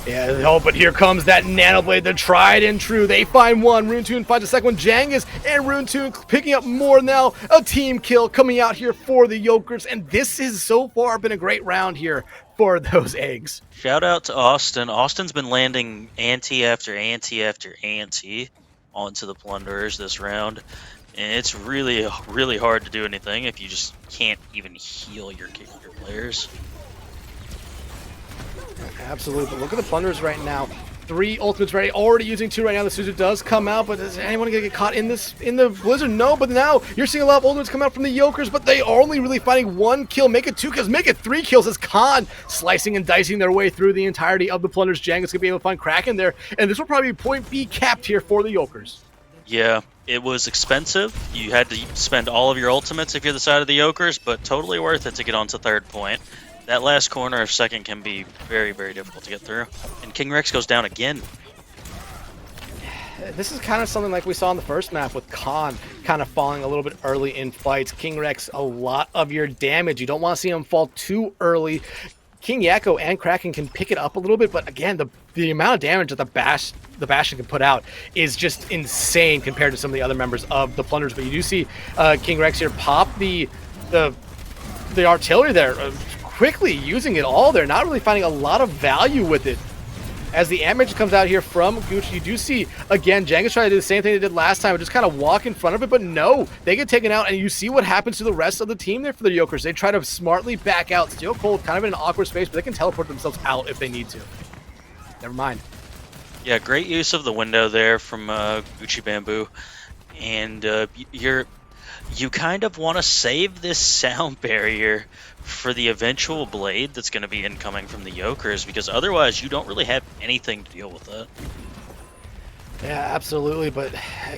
Yeah, oh, but here comes that Nanoblade, the tried and true. They find one, Runetoon finds a second one. Jangus and Runetoon picking up more now. A team kill coming out here for the Yokers, and this has so far been a great round here for those eggs. Shout out to Austin. Austin's been landing ante after ante after ante onto the Plunderers this round. And it's really, really hard to do anything if you just can't even heal your players. Absolutely, but look at the Plunderers right now. 3 ultimates ready, already using 2 right now. The Suzu does come out, but is anyone gonna get caught in the Blizzard? No, but now you're seeing a lot of ultimates come out from the Yokers, but they are only really finding 1 kill. Make it 2 kills, make it 3 kills as Khan slicing and dicing their way through the entirety of the Plunderers. Jangus gonna be able to find Kraken there, and this will probably be point B capped here for the Yokers. Yeah, it was expensive. You had to spend all of your ultimates if you're the side of the Yokers, but totally worth it to get onto 3rd point. That last corner of 2nd can be very, very difficult to get through. And King Rex goes down again. This is kind of something like we saw in the first map with Khan kind of falling a little bit early in fights. King Rex, a lot of your damage. You don't want to see him fall too early. King Yakko and Kraken can pick it up a little bit, but again, the amount of damage that the Bastion can put out is just insane compared to some of the other members of the Plunderers. But you do see King Rex here pop the artillery there, quickly using it all there, not really finding a lot of value with it. as the damage comes out here from Gucci, you do see, again, Jenga's trying to do the same thing they did last time, just kind of walk in front of it, but no, they get taken out, and you see what happens to the rest of the team there for the Yolkers. They try to smartly back out. Steel Cold kind of in an awkward space, but they can teleport themselves out if they need to. Never mind. Yeah, great use of the window there from Gucci Bamboo. And you kind of want to save this sound barrier for the eventual blade that's going to be incoming from the Yolkers, because otherwise you don't really have anything to deal with that. Yeah, absolutely, but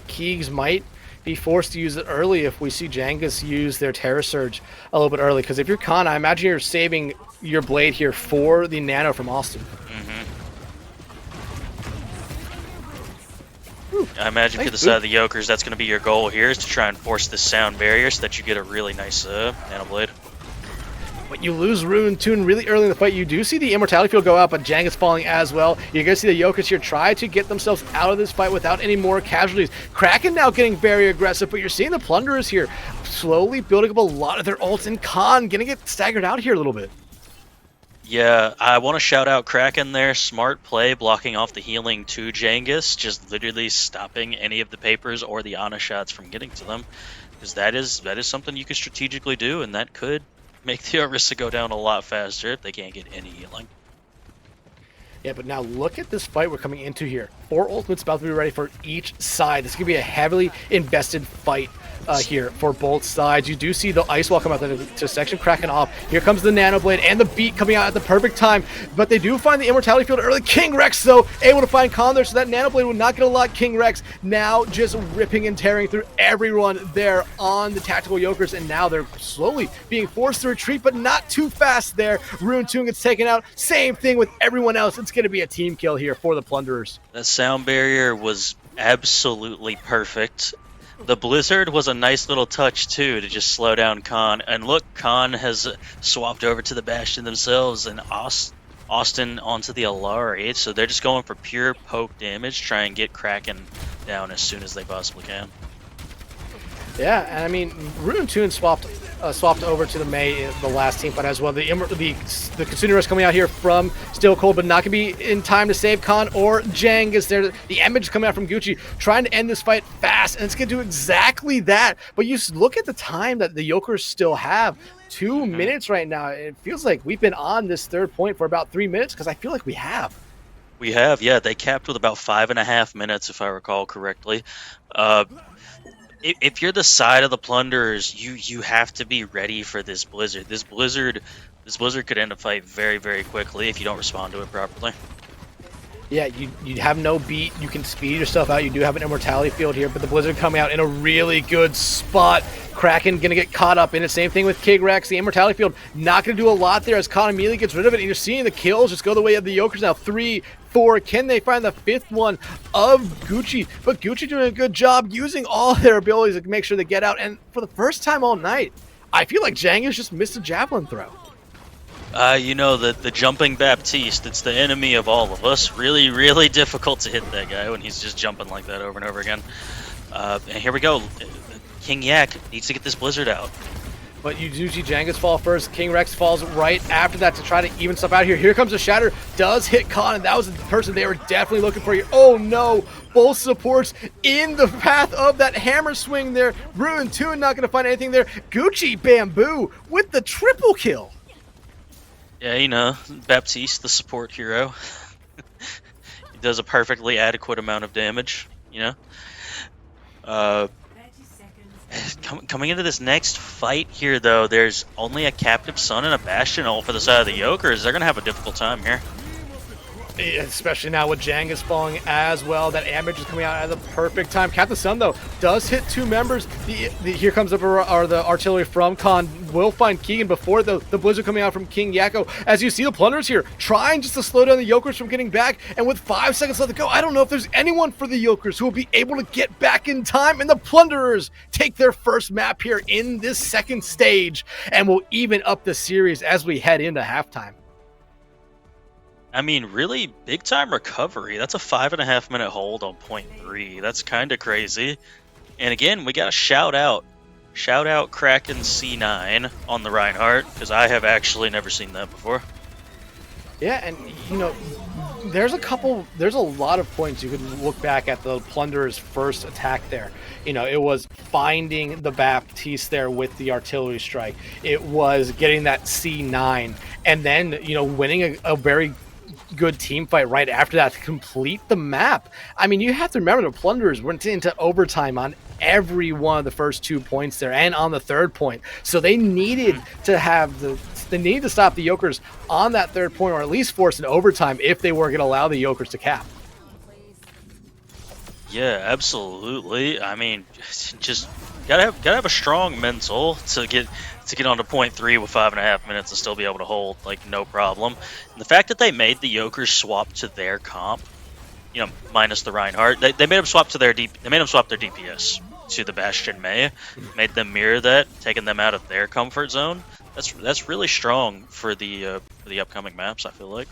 Keegs might be forced to use it early if we see Jangus use their Terror Surge a little bit early, because if you're Khan, I imagine you're saving your blade here for the Nano from Austin. I imagine if you're the side of the Yolkers, that's going to be your goal here, is to try and force this sound barrier so that you get a really nice Nano Blade. But you lose Ruin Tune really early in the fight. You do see the Immortality Field go out, but Jang is falling as well. You're going to see the Yolkers here try to get themselves out of this fight without any more casualties. Kraken now getting very aggressive, but you're seeing the Plunderers here slowly building up a lot of their ults, and Khan going to get staggered out here a little bit. Yeah, I want to shout out Kraken there. Smart play, blocking off the healing to Jangus, just literally stopping any of the papers or the Ana shots from getting to them. Because that is something you could strategically do, and that could make the Orisa go down a lot faster if they can't get any healing. Yeah, but now look at this fight we're coming into here. 4 ultimates about to be ready for each side. This is going to be a heavily invested fight here for both sides. You do see the Ice Wall come out to section Kraken off. Here comes the Nano Blade and the beat coming out at the perfect time, but they do find the Immortality Field early. King Rex, though, able to find Khan there, so that Nano Blade will not get a lot. King Rex now just ripping and tearing through everyone there on the Tactical Yolkers, and now they're slowly being forced to retreat, but not too fast there. Ruin Tune gets taken out. Same thing with everyone else. It's going to be a team kill here for the Plunderers. That sound barrier was absolutely perfect. The Blizzard was a nice little touch, too, to just slow down Khan. And look, Khan has swapped over to the Bastion themselves, and Austin onto the Alari. So they're just going for pure poke damage, try and get Kraken down as soon as they possibly can. Yeah, and I mean, Ruin Tune swapped over to the Mei, the last team fight as well. The Kitsune Rush coming out here from Still Cold, but not going to be in time to save Khan or Jang. Is there the image coming out from Gucci, trying to end this fight fast, and it's going to do exactly that. But you look at the time that the Yolkers still have. 2 minutes right now. It feels like we've been on this third point for about 3 minutes, because I feel like we have. We have, yeah. They capped with about 5.5 minutes, if I recall correctly. If you're the side of the Plunderers, you have to be ready for this Blizzard. This Blizzard could end a fight very, very quickly if you don't respond to it properly. Yeah, you have no beat. You can speed yourself out. You do have an Immortality Field here, but the Blizzard coming out in a really good spot. Kraken going to get caught up in it. Same thing with King Rex. The Immortality Field not going to do a lot there as Khan immediately gets rid of it. And you're seeing the kills just go the way of the Yolkers now. 3, 4. Can they find the 5th one of Gucci? But Gucci doing a good job using all their abilities to make sure they get out. And for the first time all night, I feel like Jangus just missed a javelin throw. You know, the jumping Baptiste, it's the enemy of all of us. Really, really difficult to hit that guy when he's just jumping like that over and over again. And here we go. King Yak needs to get this Blizzard out. But you do see Jangus fall first. King Rex falls right after that to try to even stuff out here. Here comes the Shatter. Does hit Khan, and that was the person they were definitely looking for here. Oh no! Both supports in the path of that hammer swing there. Ruin Tune not going to find anything there. Gucci Bamboo with the triple kill. Yeah, you know, Baptiste, the support hero. He does a perfectly adequate amount of damage, you know? Coming into this next fight here, though, there's only a Captive Sun and a Bastion ult for the side of the Yolkers. They're going to have a difficult time here. Especially now with Jangus falling as well. That damage is coming out at the perfect time. Captain Sun, though, does hit 2 members. Here comes the artillery from Khan. Will find Keegan before the Blizzard coming out from King Yakko. As you see the Plunderers here, trying just to slow down the Yolkers from getting back. And with 5 seconds left to go, I don't know if there's anyone for the Yolkers who will be able to get back in time. And the Plunderers take their first map here in this second stage. And will even up the series as we head into halftime. I mean, really big time recovery. That's a 5.5 minute hold on point 3. That's kind of crazy. And again, we got to shout out Kraken C9 on the Reinhardt, because I have actually never seen that before. Yeah, and you know, there's a lot of points you could look back at the Plunderers' first attack there. You know, it was finding the Baptiste there with the artillery strike. It was getting that C9, and then, you know, winning a very good team fight right after that to complete the map. I mean, you have to remember the Plunderers went into overtime on every one of the first 2 points there and on the third point. So they needed to stop the Yolkers on that third point, or at least force an overtime if they were going to allow the Yolkers to cap. Yeah, absolutely. I mean, just gotta have a strong mental to get onto point 3 with 5.5 minutes and still be able to hold, like, no problem. And the fact that they made the Yokers swap to their comp, you know, minus the Reinhardt, they made them swap to their DPS to the Bastion Mei, made them mirror that, taking them out of their comfort zone. That's really strong for the upcoming maps, I feel like.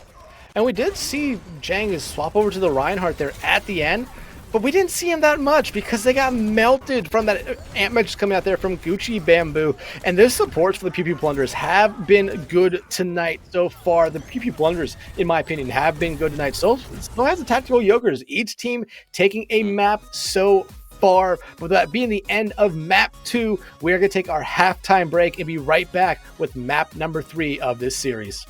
And we did see Jang swap over to the Reinhardt there at the end, but we didn't see him that much because they got melted from that ant magic coming out there from Gucci Bamboo. And this supports for the PP Plunderers have been good tonight so far. The PP Plunderers, in my opinion, have been good tonight. So has the Tactical Yokers. Each team taking a map so far. With that being the end of map 2, we are going to take our halftime break and be right back with map number 3 of this series.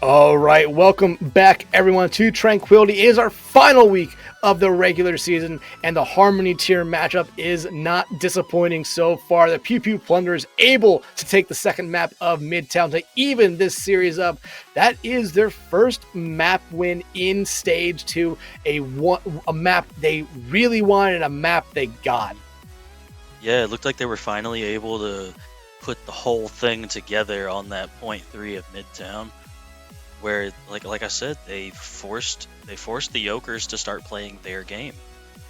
All right, welcome back everyone to Tranquility. It is our final week of the regular season, and the Harmony Tier matchup is not disappointing so far. The Pew Pew Plunderers able to take the second map of Midtown to even this series up. That is their first map win in Stage 2, a map they really wanted, a map they got. Yeah, it looked like they were finally able to put the whole thing together on that point 3 of Midtown, where like I said, they forced the Yolkers to start playing their game.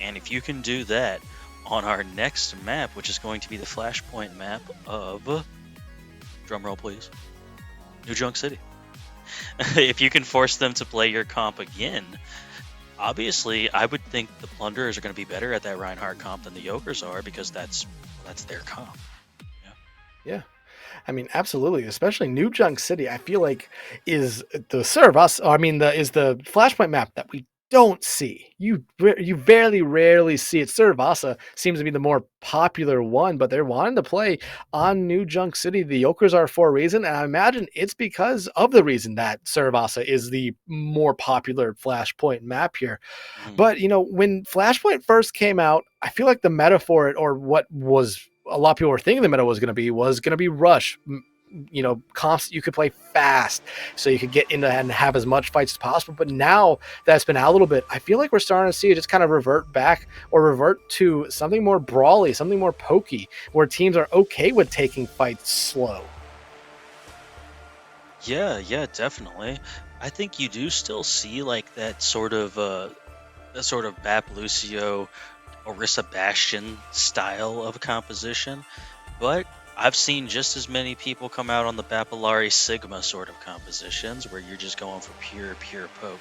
And if you can do that on our next map, which is going to be the Flashpoint map of, drumroll please, New Junk City. If you can force them to play your comp again, obviously I would think the Plunderers are going to be better at that Reinhardt comp than the Yolkers are, because that's their comp. Yeah. I mean, absolutely, especially New Junk City, I feel like is the Flashpoint map that we don't see. You rarely see it. Cervasa seems to be the more popular one, but they're wanting to play on New Junk City. The Yolkers are for a reason, and I imagine it's because of the reason that Cervasa is the more popular Flashpoint map here. But, when Flashpoint first came out, I feel like the meta for it, or what was a lot of people were thinking the meta was going to be rush, comps you could play fast so you could get into and have as much fights as possible. But now that's been out a little bit, I feel like we're starting to see it just kind of revert to something more brawly, something more pokey, where teams are okay with taking fights slow. Yeah, definitely. I think you do still see like that sort of Bap Lucio, Orisa Bastion style of composition, but I've seen just as many people come out on the Bapalari Sigma sort of compositions where you're just going for pure poke.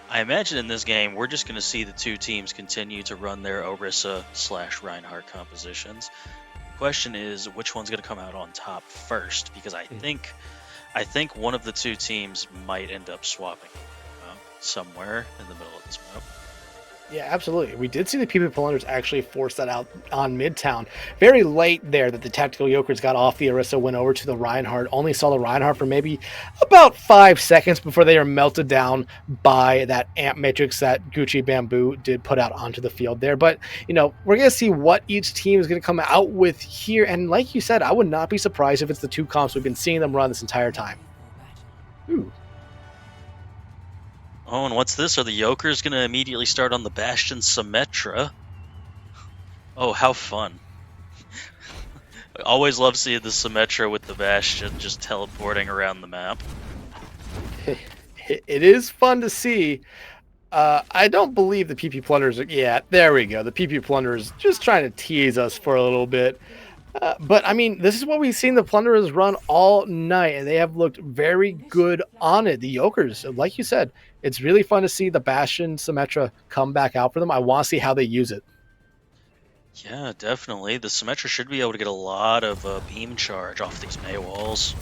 I imagine in this game we're just going to see the two teams continue to run their Orisa/Reinhardt compositions. The question is which one's going to come out on top first, because I think one of the two teams might end up swapping somewhere in the middle of this map. Yeah, absolutely. We did see the Pew Pew Plunderers actually force that out on Midtown. Very late there that the Tactical Yolkers got off the Orisa, went over to the Reinhardt. Only saw the Reinhardt for maybe about 5 seconds before they are melted down by that amp matrix that Gucci Bamboo did put out onto the field there. But, we're going to see what each team is going to come out with here. And like you said, I would not be surprised if it's the two comps we've been seeing them run this entire time. Ooh. Oh, and what's this? Are the Yolkers going to immediately start on the Bastion Symmetra? Oh, how fun. I always love seeing the Symmetra with the Bastion just teleporting around the map. It is fun to see. I don't believe the PP Plunderers are... Yeah, there we go. The PP Plunderers just trying to tease us for a little bit. But, I mean, this is what we've seen the Plunderers run all night, and they have looked very good on it. The Yolkers, like you said, it's really fun to see the Bastion Symmetra come back out for them. I want to see how they use it. Yeah, definitely. The Symmetra should be able to get a lot of beam charge off these May walls.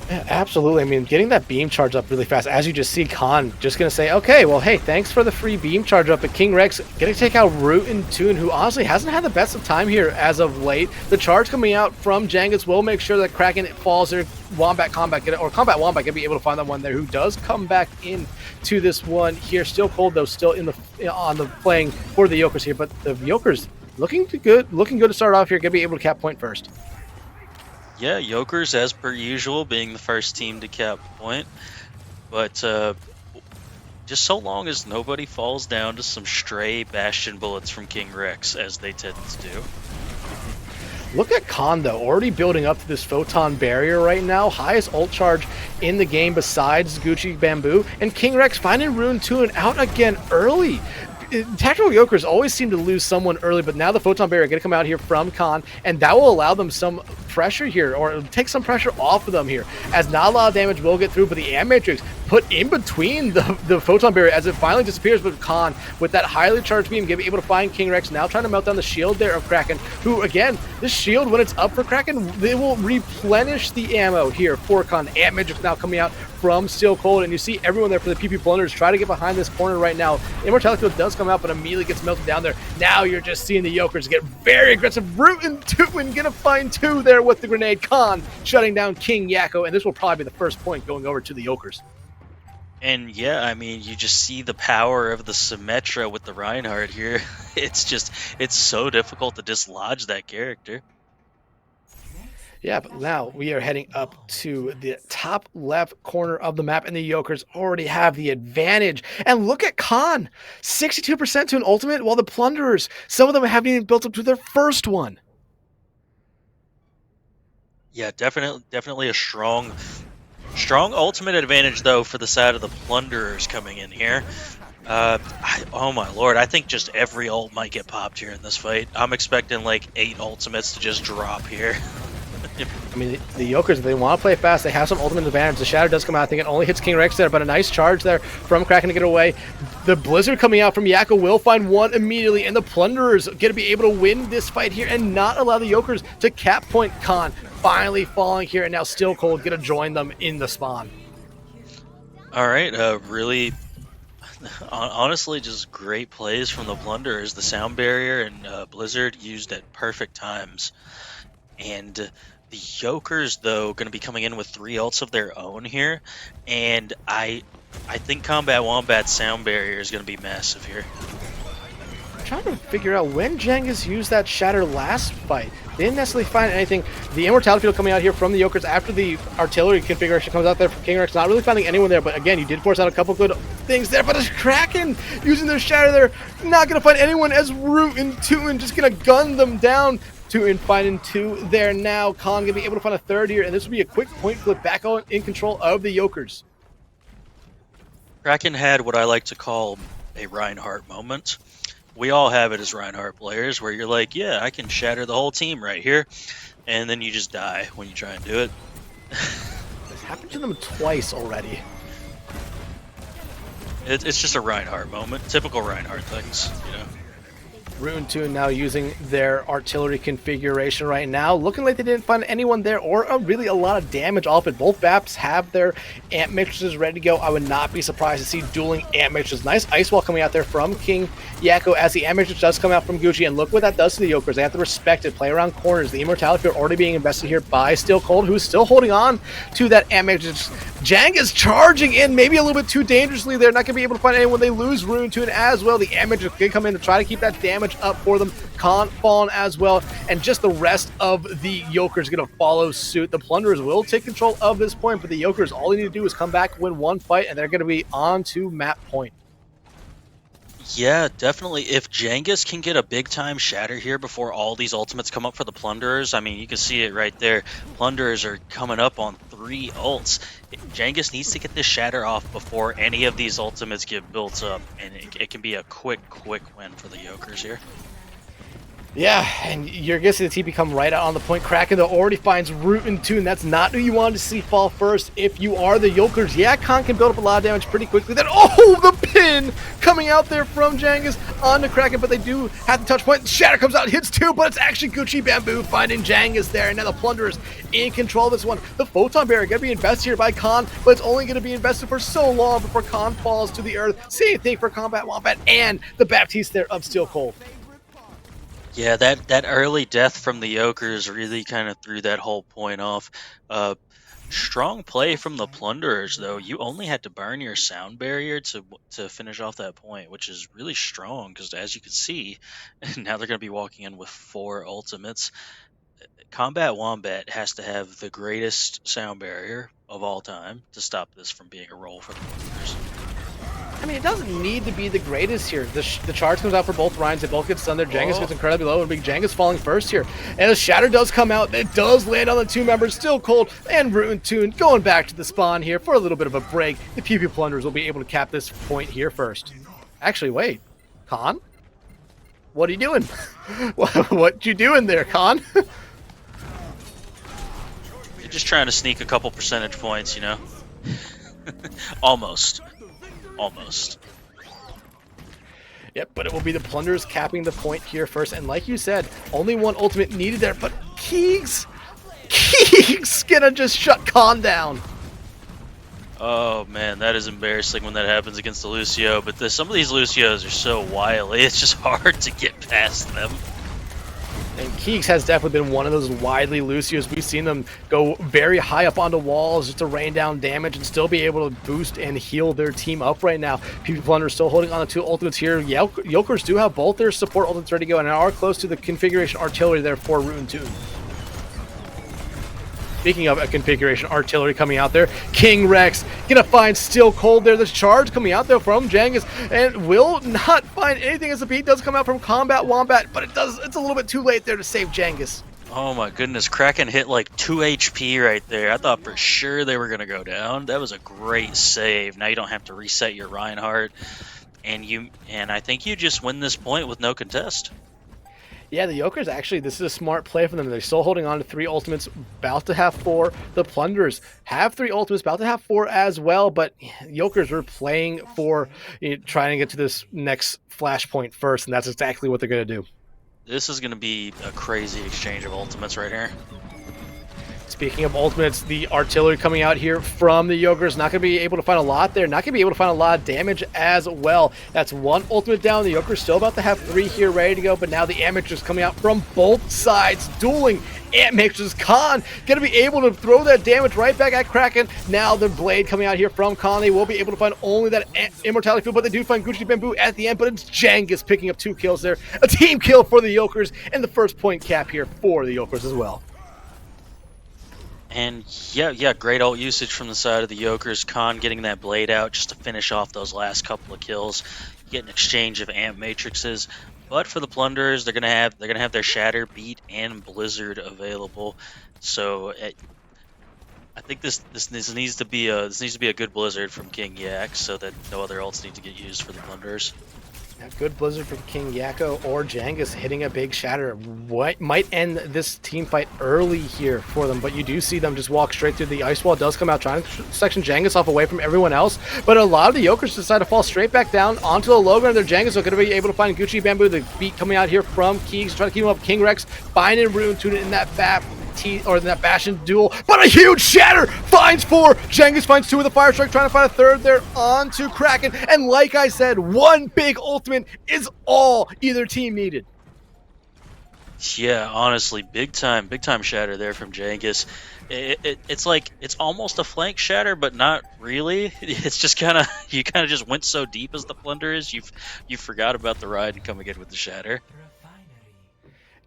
Yeah, absolutely. I mean, getting that beam charge up really fast, as you just see Khan just going to say, okay, well, hey, thanks for the free beam charge up. But King Rex going to take out Root and Toon, who honestly hasn't had the best of time here as of late. The charge coming out from Jangus will make sure that Kraken falls there. Combat Wombat going to be able to find that one there, who does come back in to this one here. Still cold, though, still on the playing for the Yolkers here. But the Yolkers looking good to start off here. Going to be able to cap point first. Yeah, Yolkers, as per usual, being the first team to cap point. But just so long as nobody falls down to some stray Bastion bullets from King Rex, as they tend to do. Look at Khan, though, already building up to this Photon Barrier right now. Highest ult charge in the game besides Gucci Bamboo. And King Rex finding Rune 2 and out again early. Tactical Yolkers always seem to lose someone early, but now the Photon Barrier going to come out here from Khan, and that will allow them some pressure here, or take some pressure off of them here, as not a lot of damage will get through, but the Amp Matrix put in between the Photon Barrier as it finally disappears. But Khan, with that highly charged beam, able to find King Rex, now trying to melt down the shield there of Kraken, who, again, this shield, when it's up for Kraken, they will replenish the ammo here for Khan. Amp Matrix now coming out from Still Cold, and you see everyone there for the PP Plunderers try to get behind this corner right now. Immortality does come out, but immediately gets melted down there. Now you're just seeing the Yolkers get very aggressive. Root and Tootin gonna find 2 there with the grenade. Khan shutting down King Yakko, and this will probably be the first point going over to the Yolkers. And yeah, I mean, you just see the power of the Symmetra with the Reinhardt here. It's so difficult to dislodge that character. Yeah, but now we are heading up to the top left corner of the map, and the Yolkers already have the advantage. And look at Khan, 62% to an ultimate, while the Plunderers, some of them haven't even built up to their first one. Yeah, definitely a strong ultimate advantage, though, for the side of the Plunderers coming in here. Oh my lord, I think just every ult might get popped here in this fight. I'm expecting like 8 ultimates to just drop here. I mean, the Yolkers, if they want to play fast, they have some ultimate advantage. The Shatter does come out. I think it only hits King Rex there, but a nice charge there from Kraken to get away. The Blizzard coming out from Yakko will find 1 immediately, and the Plunderers going to be able to win this fight here and not allow the Yolkers to cap point. Khan finally falling here, and now Still Cold going to join them in the spawn. All right, really, honestly, just great plays from the Plunderers. The sound barrier and Blizzard used at perfect times. And the Yolkers, though, going to be coming in with 3 ults of their own here. And I think Combat Wombat's sound barrier is going to be massive here. I'm trying to figure out when Jengus used that Shatter last fight. They didn't necessarily find anything. The Immortality Field coming out here from the Yolkers after the artillery configuration comes out there from King Rex. Not really finding anyone there, but again, you did force out a couple good things there. But it's Kraken using their Shatter there. Not going to find anyone as Root and Tootin just going to gun them down. Tootin finding 2 there now. Khan going to be able to find a 3rd here, and this will be a quick point flip back on in control of the Yolkers. Kraken had what I like to call a Reinhardt moment. We all have it as Reinhardt players, where you're like, yeah, I can shatter the whole team right here, and then you just die when you try and do it. This happened to them twice already. It's just a Reinhardt moment. Typical Reinhardt things, you know. Root and Tootin now using their artillery configuration right now. Looking like they didn't find anyone there or really a lot of damage off it. Both Baps have their Ant Mixtures ready to go. I would not be surprised to see dueling Ant Mixtures. Nice Ice Wall coming out there from King Yakko as the Ant Mixtures does come out from Gucci. And look what that does to the Yolkers. They have to respect it. Play around corners. The Immortality Field already being invested here by Still Cold, who's still holding on to that Ant Mixtures. Jang is charging in maybe a little bit too dangerously. They're not going to be able to find anyone. They lose Root and Tootin as well. The Ant Mixtures can come in to try to keep that damage up for them. Khan fallen as well, and just the rest of the Yolkers going to follow suit. The Plunderers will take control of this point, but the Yolkers, all they need to do is come back, win 1 fight, and they're going to be on to map point. Yeah, definitely. If Jengus can get a big-time shatter here before all these ultimates come up for the Plunderers, I mean, you can see it right there. Plunderers are coming up on 3 ults. Jengus needs to get this shatter off before any of these ultimates get built up, and it can be a quick win for the Yolkers here. Yeah, and you're guessing the TP come right out on the point. Kraken, though, already finds Root and Tootin. That's not who you wanted to see fall first if you are the Yolkers. Yeah, Khan can build up a lot of damage pretty quickly. Then, oh, the pin coming out there from Jengus onto Kraken, but they do have the touch point. Shatter comes out, hits 2, but it's actually Gucci Bamboo finding Jengus there. And now the Plunderers in control of this one. The Photon Barrier going to be invested here by Khan, but it's only going to be invested for so long before Khan falls to the earth. Same thing for Combat Wombat and the Baptiste there of Still Cold. Yeah, that early death from the Yolkers really kind of threw that whole point off. Strong play from the Plunderers, though. You only had to burn your sound barrier to finish off that point, which is really strong because, as you can see, now they're going to be walking in with 4 ultimates. Combat Wombat has to have the greatest sound barrier of all time to stop this from being a roll for the Plunderers. I mean, it doesn't need to be the greatest here. The charge comes out for both Ryans. They both get stunned there. Jengus gets incredibly low, and Big Jengus falling first here. And the Shatter does come out. It does land on the 2 members. Still Cold and Root and Tootin going back to the spawn here for a little bit of a break. The PP Plunderers will be able to cap this point here first. Actually, wait. Khan? What are you doing? What you doing there, Khan? You're just trying to sneak a couple percentage points, you know? Almost. Yep, but it will be the Plunderers capping the point here first. And like you said, only 1 ultimate needed there. But Keegs gonna just shut Khan down. Oh man, that is embarrassing when that happens against the Lucio, but some of these Lucios are so wily, it's just hard to get past them. And Keeks has definitely been one of those widely Lucios. We've seen them go very high up onto walls just to rain down damage and still be able to boost and heal their team up right now. PP Plunderers still holding on to 2 ultimates here. Yolkers do have both their support ultimates ready to go and are close to the configuration artillery there for Root and Toon. Speaking of a configuration artillery coming out there, King Rex gonna find Still Cold there. This charge coming out there from Jengus and will not find anything as the beat does come out from Combat Wombat, but it's a little bit too late there to save Jengus. Oh my goodness, Kraken hit like 2 HP right there. I thought for sure they were gonna go down. That was a great save. Now you don't have to reset your Reinhardt, and I think you just win this point with no contest. Yeah, the Yolkers actually, this is a smart play for them. They're still holding on to 3 ultimates, about to have 4. The Plunderers have 3 ultimates, about to have 4 as well, but Yolkers are playing for trying to get to this next flashpoint first, and that's exactly what they're going to do. This is going to be a crazy exchange of ultimates right here. Speaking of ultimates, the artillery coming out here from the Yolkers, not going to be able to find a lot there, not going to be able to find a lot of damage as well. That's 1 ultimate down. The Yolkers still about to have 3 here ready to go, but now the amateurs coming out from both sides, dueling amateurs. Khan going to be able to throw that damage right back at Kraken. Now the blade coming out here from Khan. They will be able to find only that immortality field, but they do find Gucci Bamboo at the end, but it's Jengus picking up 2 kills there. A team kill for the Yolkers, and the first point cap here for the Yolkers as well. And yeah, great ult usage from the side of the Yolkers. Khan getting that blade out just to finish off those last couple of kills. You get an exchange of amp matrices. But for the Plunderers, they're gonna have their Shatter, Beat, and Blizzard available. So I think this needs to be a good Blizzard from King Yak, so that no other ults need to get used for the Plunderers. A good Blizzard from King Yakko or Jengus hitting a big Shatter. What might end this team fight early here for them, but you do see them just walk straight through. The ice wall does come out trying to section Jengus off away from everyone else, but a lot of the Yolkers decide to fall straight back down onto the low ground. Their Jengus are going to be able to find Gucci Bamboo. The beat coming out here from Keeks, trying to keep him up. King Rex finding Rune Tune in that that Bastion duel, but a huge Shatter finds 4. Jengus finds 2 with a Fire Strike, trying to find a 3rd there onto Kraken. And like I said, 1 big ultimate is all either team needed. Yeah, honestly, big time Shatter there from Jengus. It's like it's almost a flank Shatter, but not really. It's just you kind of just went so deep as the Plunderers, you forgot about the ride and coming in with the Shatter.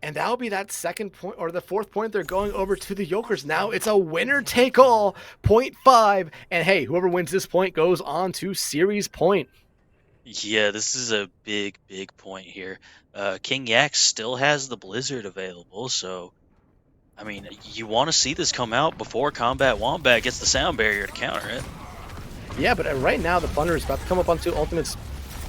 And that'll be that 2nd point, or the 4th point. They're going over to the Yolkers. Now it's a winner-take-all, 0.5. And hey, whoever wins this point goes on to series point. Yeah, this is a big point here. King Yak still has the Blizzard available, so I mean, you want to see this come out before Combat Wombat gets the sound barrier to counter it. Yeah, but right now the Plunderers about to come up on 2 ultimates.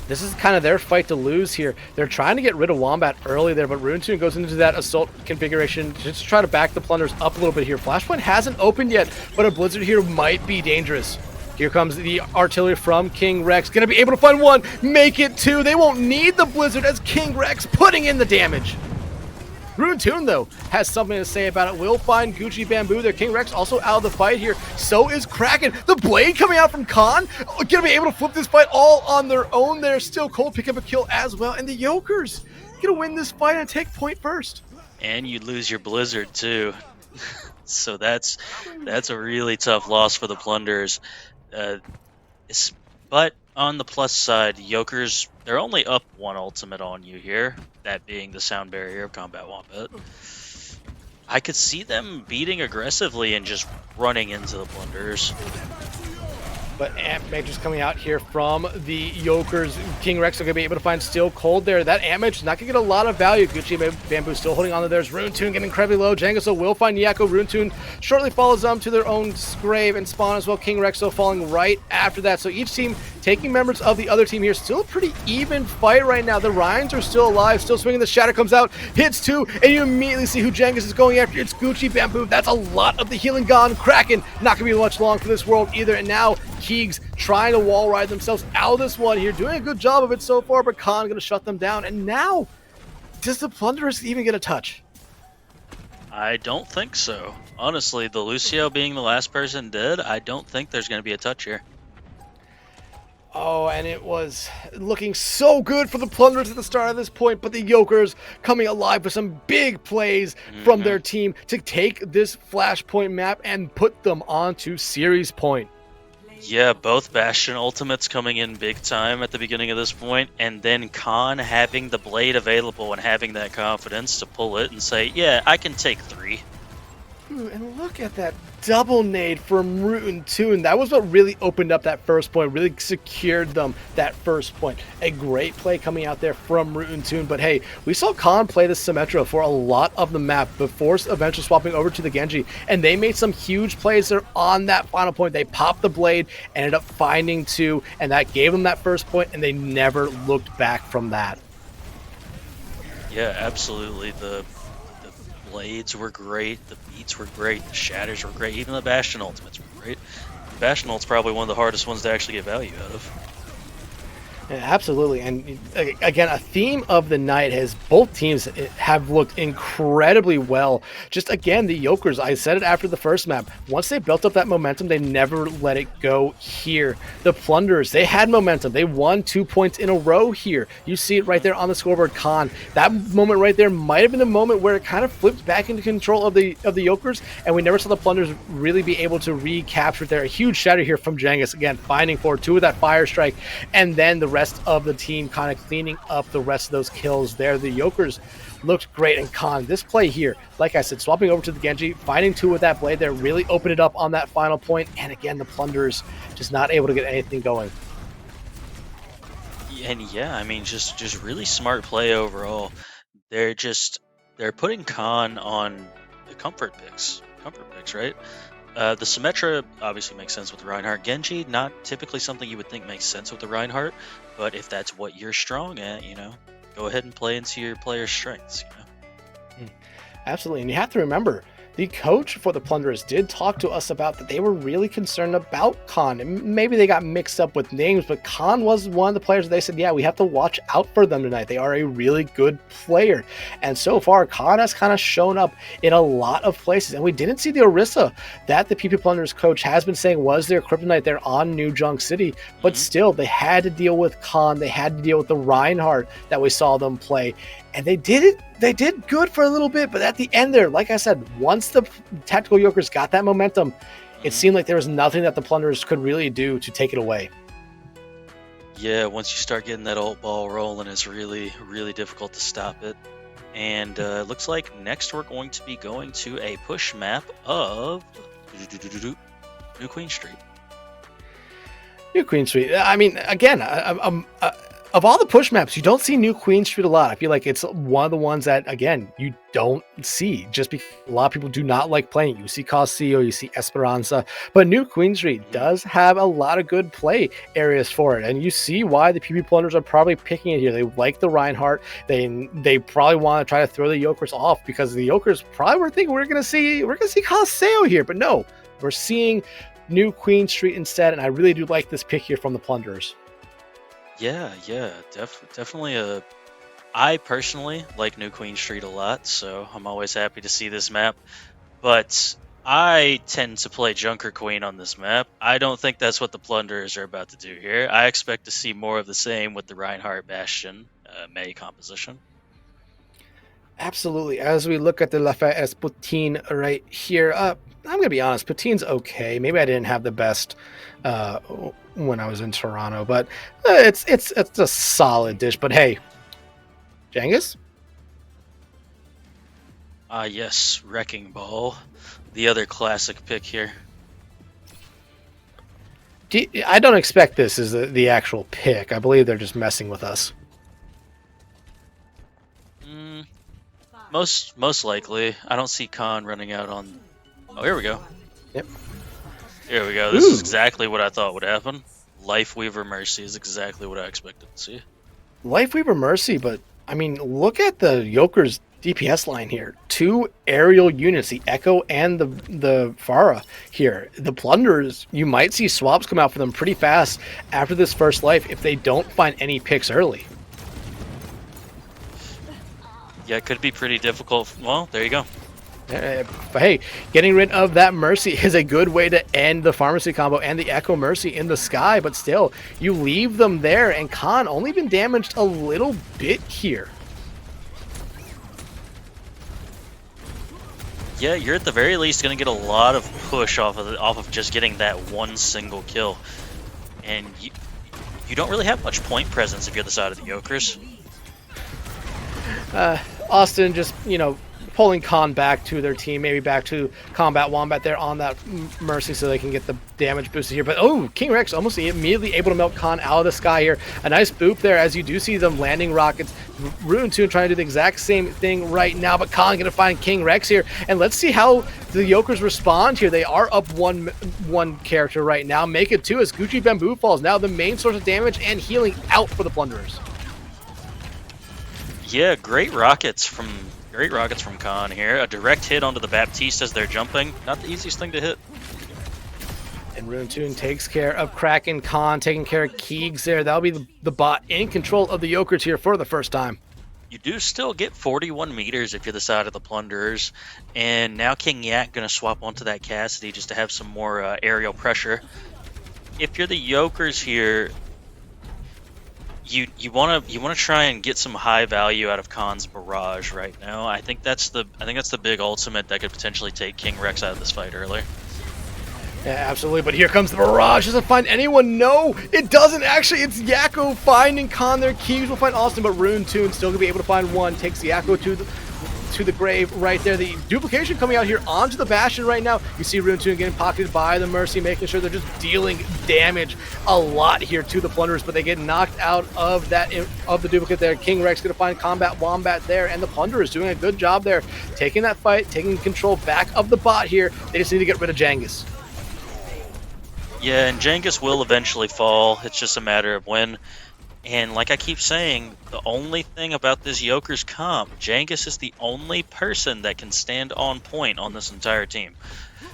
This is kind of their fight to lose here. They're trying to get rid of Wombat early there, but Runetune goes into that assault configuration just to try to back the Plunderers up a little bit here. Flashpoint hasn't opened yet, but a Blizzard here might be dangerous. Here comes the artillery from King Rex. Going to be able to find 1, make it 2. They won't need the Blizzard as King Rex putting in the damage. Runetune, though, has something to say about it. Will find Gucci Bamboo there. King Rex also out of the fight here. So is Kraken. The blade coming out from Khan. Gonna be able to flip this fight all on their own there. Still Cold pick up a kill as well. And the Yolkers gonna win this fight and take point first. And you lose your Blizzard, too. So that's a really tough loss for the Plunderers. But on the plus side, Yolkers, they're only up 1 ultimate on you here, that being the sound barrier of Combat Wombat. I could see them beating aggressively and just running into the Plunderers. But Amp Matrix coming out here from the Yolkers. King Rex are going to be able to find Still Cold there. That Amp Matrix is not going to get a lot of value. Gucci Bamboo still holding on to theirs. Runetune getting incredibly low. Jango will find Yakko. Runetune shortly follows them to their own grave and spawn as well. King Rexo falling right after that. So each team taking members of the other team here. Still a pretty even fight right now. The Ryans are still alive, still swinging. The Shatter comes out, hits 2, and you immediately see who Jengus is going after. It's Gucci Bamboo. That's a lot of the healing gone. Kraken not going to be much long for this world either. And now Keegs trying to wall ride themselves out of this one here. Doing a good job of it so far, but Khan going to shut them down. And now, does the Plunderers even get a touch? I don't think so. Honestly, the Lucio being the last person dead, I don't think there's going to be a touch here. Oh, and it was looking so good for the Plunderers at the start of this point, but the Yolkers coming alive with some big plays from their team to take this Flashpoint map and put them onto Series Point. Yeah, both Bastion ultimates coming in big time at the beginning of this point, and then Khan having the blade available and having that confidence to pull it and say, yeah, I can take 3. Ooh, and look at that double nade from Root and Toon. That was what really opened up that first point, really secured them that first point. A great play coming out there from Root and Toon. But hey, we saw Khan play the Symmetra for a lot of the map before eventually swapping over to the Genji. And they made some huge plays there on that final point. They popped the blade, ended up finding 2, and that gave them that first point, and they never looked back from that. Yeah, absolutely. The blades were great, the beats were great, the shatters were great, even the Bastion ultimates were great. Bastion ult's probably one of the hardest ones to actually get value out of. Yeah, absolutely, and again, a theme of the night has both teams have looked incredibly well. Just again, the Yolkers, I said it after the first map, once they built up that momentum, they never let it go here. The Plunderers, they had momentum. They won 2 points in a row here. You see it right there on the scoreboard, Khan. That moment right there might have been the moment where it kind of flipped back into control of the Yolkers, and we never saw the Plunderers really be able to recapture there. A huge shatter here from Jengis, again, finding 4-2 with that fire strike, and then the rest of the team kind of cleaning up the rest of those kills there. The Yolkers looked great, and Khan, this play here, like I said, swapping over to the Genji, finding 2 with that blade there, really opened it up on that final point, and again, the Plunderers just not able to get anything going. And yeah, I mean, just really smart play overall. They're putting Khan on the comfort picks, right? The Symmetra obviously makes sense with the Reinhardt. Genji, not typically something you would think makes sense with the Reinhardt, but if that's what you're strong at, go ahead and play into your player's strengths. Absolutely, and you have to remember, the coach for the Plunderers did talk to us about that they were really concerned about Khan. And maybe they got mixed up with names, but Khan was one of the players they said, yeah, we have to watch out for them tonight. They are a really good player. And so far, Khan has kind of shown up in a lot of places. And we didn't see the Orisa that the PP Plunderers coach has been saying was their kryptonite there on New Junk City. But still, they had to deal with Khan. They had to deal with the Reinhardt that we saw them play. And they did it. They did good for a little bit, but at the end there, like I said, once the tactical Yolkers got that momentum, it seemed like there was nothing that the Plunderers could really do to take it away. Yeah, once you start getting that ult ball rolling, it's really, really difficult to stop it. And it looks like next we're going to be going to a push map of New Queen Street. New Queen Street. I mean, again, of all the push maps, you don't see New Queen Street a lot. I feel like it's one of the ones that, again, you don't see just because a lot of people do not like playing. You see Cosio, you see Esperanza, but New Queen Street does have a lot of good play areas for it, and you see why the PP Plunderers are probably picking it here. They like the Reinhardt. They probably want to try to throw the Yolkers off because the Yolkers probably were thinking we're gonna see Cosio here, but no, we're seeing New Queen Street instead, and I really do like this pick here from the Plunderers. Yeah, definitely I personally like New Queen Street a lot, so I'm always happy to see this map. But I tend to play Junker Queen on this map. I don't think that's what the Plunderers are about to do here. I expect to see more of the same with the Reinhardt Bastion May composition. Absolutely. As we look at the Lafayette Poutine right here, I'm going to be honest, Poutine's okay. Maybe I didn't have the best when I was in Toronto, but it's a solid dish. But hey, Jengis? Yes, Wrecking Ball, the other classic pick here. I don't expect this as the actual pick. I believe they're just messing with us. Most likely. I don't see Khan running out on... Oh, here we go. Yep. Here we go. This is exactly what I thought would happen. Lifeweaver Mercy is exactly what I expected to see. Lifeweaver Mercy, but, I mean, look at the Yolkers DPS line here. 2 aerial units, the Echo and the Pharah here. The Plunderers, you might see swaps come out for them pretty fast after this first life if they don't find any picks early. Yeah, it could be pretty difficult. Well, there you go. But hey, getting rid of that Mercy is a good way to end the Pharmacy combo and the Echo Mercy in the sky, but still, you leave them there, and Khan only been damaged a little bit here. Yeah, you're at the very least going to get a lot of push off of just getting that one single kill. And you don't really have much point presence if you're the side of the Yolkers. Austin just, pulling Khan back to their team, maybe back to Combat Wombat there on that Mercy so they can get the damage boosted here. But King Rex almost immediately able to melt Khan out of the sky here. A nice boop there as you do see them landing rockets. Ruin Tune trying to do the exact same thing right now, but Khan going to find King Rex here. And let's see how the Yolkers respond here. They are up one character right now. Make it two as Gucci Bamboo falls. Now the main source of damage and healing out for the Plunderers. Yeah, great rockets from Khan here. A direct hit onto the Baptiste as they're jumping. Not the easiest thing to hit. And Ruin Tune takes care of Kraken. Khan taking care of Keegs there. That'll be the bot in control of the Yolkers here for the first time. You do still get 41 meters if you're the side of the Plunderers. And now King Yak going to swap onto that Cassidy just to have some more aerial pressure. If you're the Yolkers here, you want to try and get some high value out of Khan's barrage right now. I think that's the big ultimate that could potentially take King Rex out of this fight early. Yeah, absolutely. But here comes the barrage. Doesn't find anyone. No, it doesn't actually. It's Yakko finding Khan there. Keegs will find Austin, but Ruin Tune still gonna be able to find one. Takes Yakko to the grave right there. The duplication coming out here onto the Bastion right now. You see Ruin Tune getting pocketed by the Mercy, making sure they're just dealing damage a lot here to the Plunderers, but they get knocked out of the duplicate there. King Rex gonna find Combat Wombat there, and the Plunderers doing a good job there, taking that fight, taking control back of the bot here. They just need to get rid of Jangus. Yeah, and Jangus will eventually fall. It's just a matter of when. And like I keep saying, the only thing about this Yolkers comp, Jangus is the only person that can stand on point on this entire team.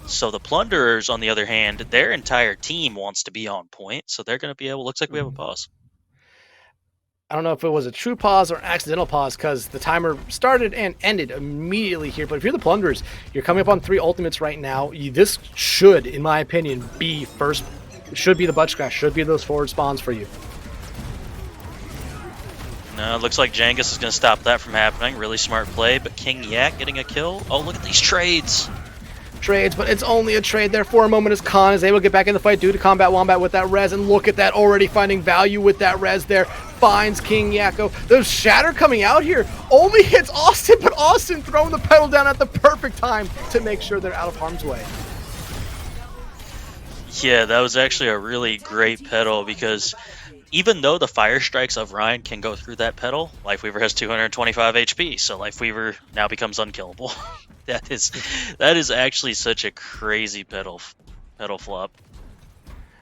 So the Plunderers, on the other hand, their entire team wants to be on point, so they're going to be able, looks like we have a pause. I don't know if it was a true pause or an accidental pause because the timer started and ended immediately here. But if you're the Plunderers, you're coming up on 3 ultimates right now. This should, in my opinion, be should be the butt scratch, should be those forward spawns for you. No, it looks like Jangus is going to stop that from happening. Really smart play, but King Yak getting a kill. Oh, look at these trades. But it's only a trade there for a moment as Khan is able to get back in the fight due to Combat Wombat with that res, and look at that, already finding value with that res there. Finds King Yakko. The Shatter coming out here only hits Austin, but Austin throwing the pedal down at the perfect time to make sure they're out of harm's way. Yeah, that was actually a really great pedal because even though the fire strikes of Ryan can go through that pedal, Lifeweaver has 225 HP, so Lifeweaver now becomes unkillable. That is actually such a crazy pedal flop.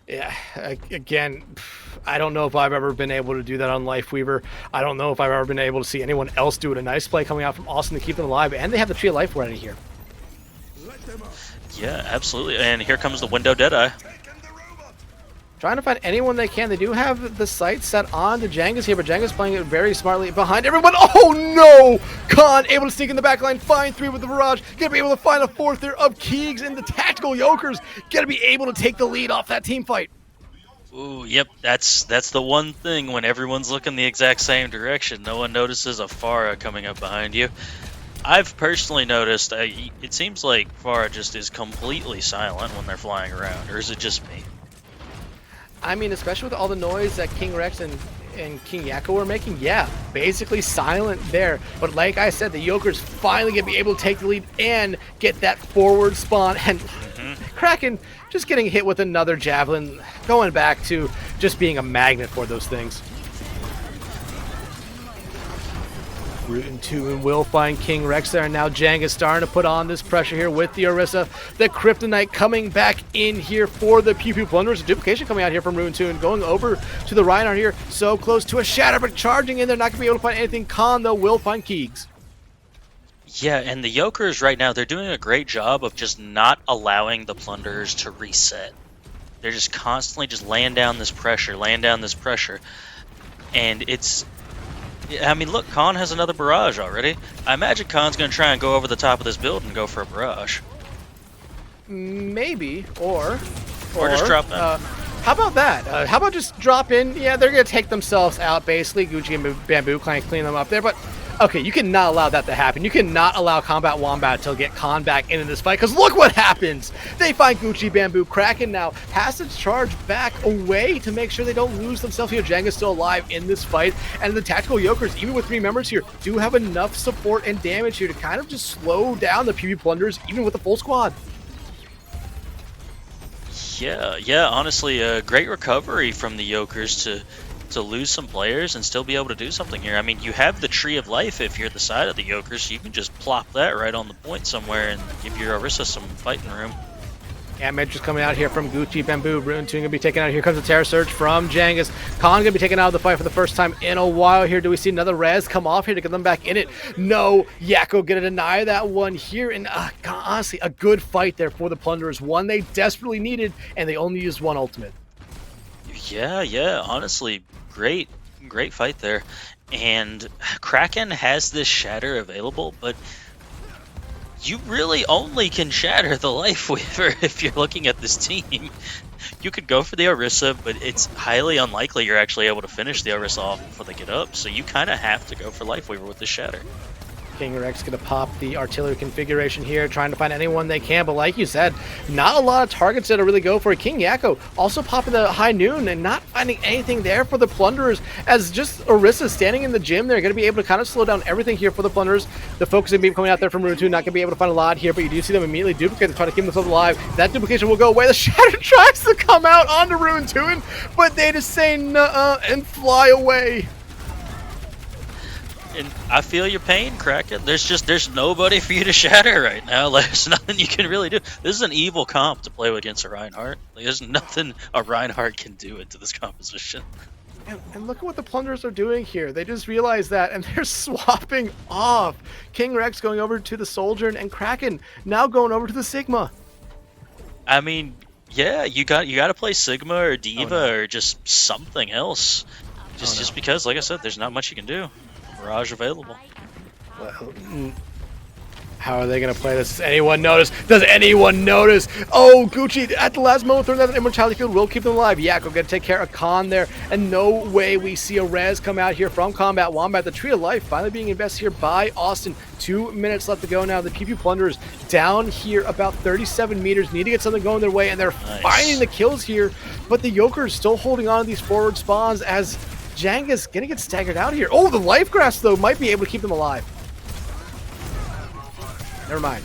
Yeah, again, I don't know if I've ever been able to do that on Lifeweaver. I don't know if I've ever been able to see anyone else do it. A nice play coming out from Austin to keep them alive, and they have the Tree of Life ready here. Yeah, absolutely. And here comes the Window Deadeye. Trying to find anyone they can. They do have the sight set on to Jangus here, but Jangus playing it very smartly behind everyone. Oh no! Khan able to sneak in the back line, find 3 with the barrage. Gonna be able to find a 4th there of Keegs, and the tactical Yolkers gonna be able to take the lead off that team fight. Ooh, yep, that's the one thing when everyone's looking the exact same direction. No one notices a Pharah coming up behind you. I've personally noticed, it seems like Pharah just is completely silent when they're flying around, or is it just me? I mean, especially with all the noise that King Rex and King Yakko were making, yeah, basically silent there. But like I said, the Yolkers finally gonna be able to take the lead and get that forward spawn. And Kraken just getting hit with another javelin, going back to just being a magnet for those things. Rootin' 2 and will find King Rex there, and now Jangus starting to put on this pressure here with the Orisa. The Kryptonite coming back in here for the Pew Pew Plunderers. Duplication coming out here from Rootin' 2 and going over to the Reinhardt here. So close to a Shatter, but charging in there, not going to be able to find anything. Khan, though, will find Keegs. Yeah, and the Yolkers right now, they're doing a great job of just not allowing the Plunderers to reset. They're just constantly just laying down this pressure, and Yeah, I mean, look, Khan has another barrage already. I imagine Khan's going to try and go over the top of this build and go for a barrage. Maybe, or just drop in. How about that? How about just drop in? Yeah, they're going to take themselves out, basically. Gucci and Bamboo clean them up there, but okay, you cannot allow that to happen. You cannot allow Combat Wombat to get Khan back into this fight, because look what happens! They find Gucci Bamboo. Kraken now has to charge back away to make sure they don't lose themselves here. Jenga's still alive in this fight, and the Tactical Yokers, even with 3 members here, do have enough support and damage here to kind of just slow down the PB Plunderers, even with a full squad. Yeah, honestly, great recovery from the Yokers to lose some players and still be able to do something here. I mean, you have the Tree of Life if you're the side of the Yokers, so you can just plop that right on the point somewhere and give your Orisa some fighting room. Damage is coming out here from Gucci Bamboo. Rune 2 gonna be taken out. Here comes the Terror Surge from Jangus. Khan gonna be taken out of the fight for the first time in a while here. Do we see another res come off here to get them back in it? No, Yakko gonna deny that one here. And honestly, a good fight there for the Plunderers. One they desperately needed, and they only used one ultimate. Yeah, honestly, great fight there. And Kraken has this shatter available, but you really only can shatter the Life Weaver if you're looking at this team. You could go for the Orisa, but it's highly unlikely you're actually able to finish the Orisa off before they get up, so you kind of have to go for Life Weaver with the shatter. King Rex gonna pop the artillery configuration here, trying to find anyone they can, but like you said, not a lot of targets that really go for it. King Yakko also popping the High Noon and not finding anything there for the Plunderers, as just Orisa standing in the gym. They're gonna be able to kind of slow down everything here for the Plunderers. The focusing beam coming out there from Rune 2, not gonna be able to find a lot here, but you do see them immediately duplicate to try to keep themselves alive. That duplication will go away. The Shatter tries to come out onto Rune 2, but they just say nuh-uh and fly away. And I feel your pain, Kraken. There's nobody for you to shatter right now. There's nothing you can really do. This is an evil comp to play against a Reinhardt. There's nothing a Reinhardt can do into this composition. And look at what the Plunderers are doing here. They just realized that, and they're swapping off. King Rex going over to the Soldier, and Kraken now going over to the Sigma. I mean, yeah, you got to play Sigma or Diva or just something else. Just because, like I said, there's not much you can do. Barrage available. Well, how are they going to play this? Does anyone notice? Does anyone notice? Oh, Gucci at the last moment throwing that immortality field will keep them alive. Yeah, we're going to take care of Khan there. And no way we see a res come out here from Combat Wombat. The Tree of Life finally being invested here by Austin. 2 minutes left to go now. The PP Plunderers down here about 37 meters. Need to get something going their way, and they're finding the kills here. But the Yokers still holding on to these forward spawns as Janga's gonna get staggered out here. Oh, the Life Grasp though might be able to keep them alive. Never mind.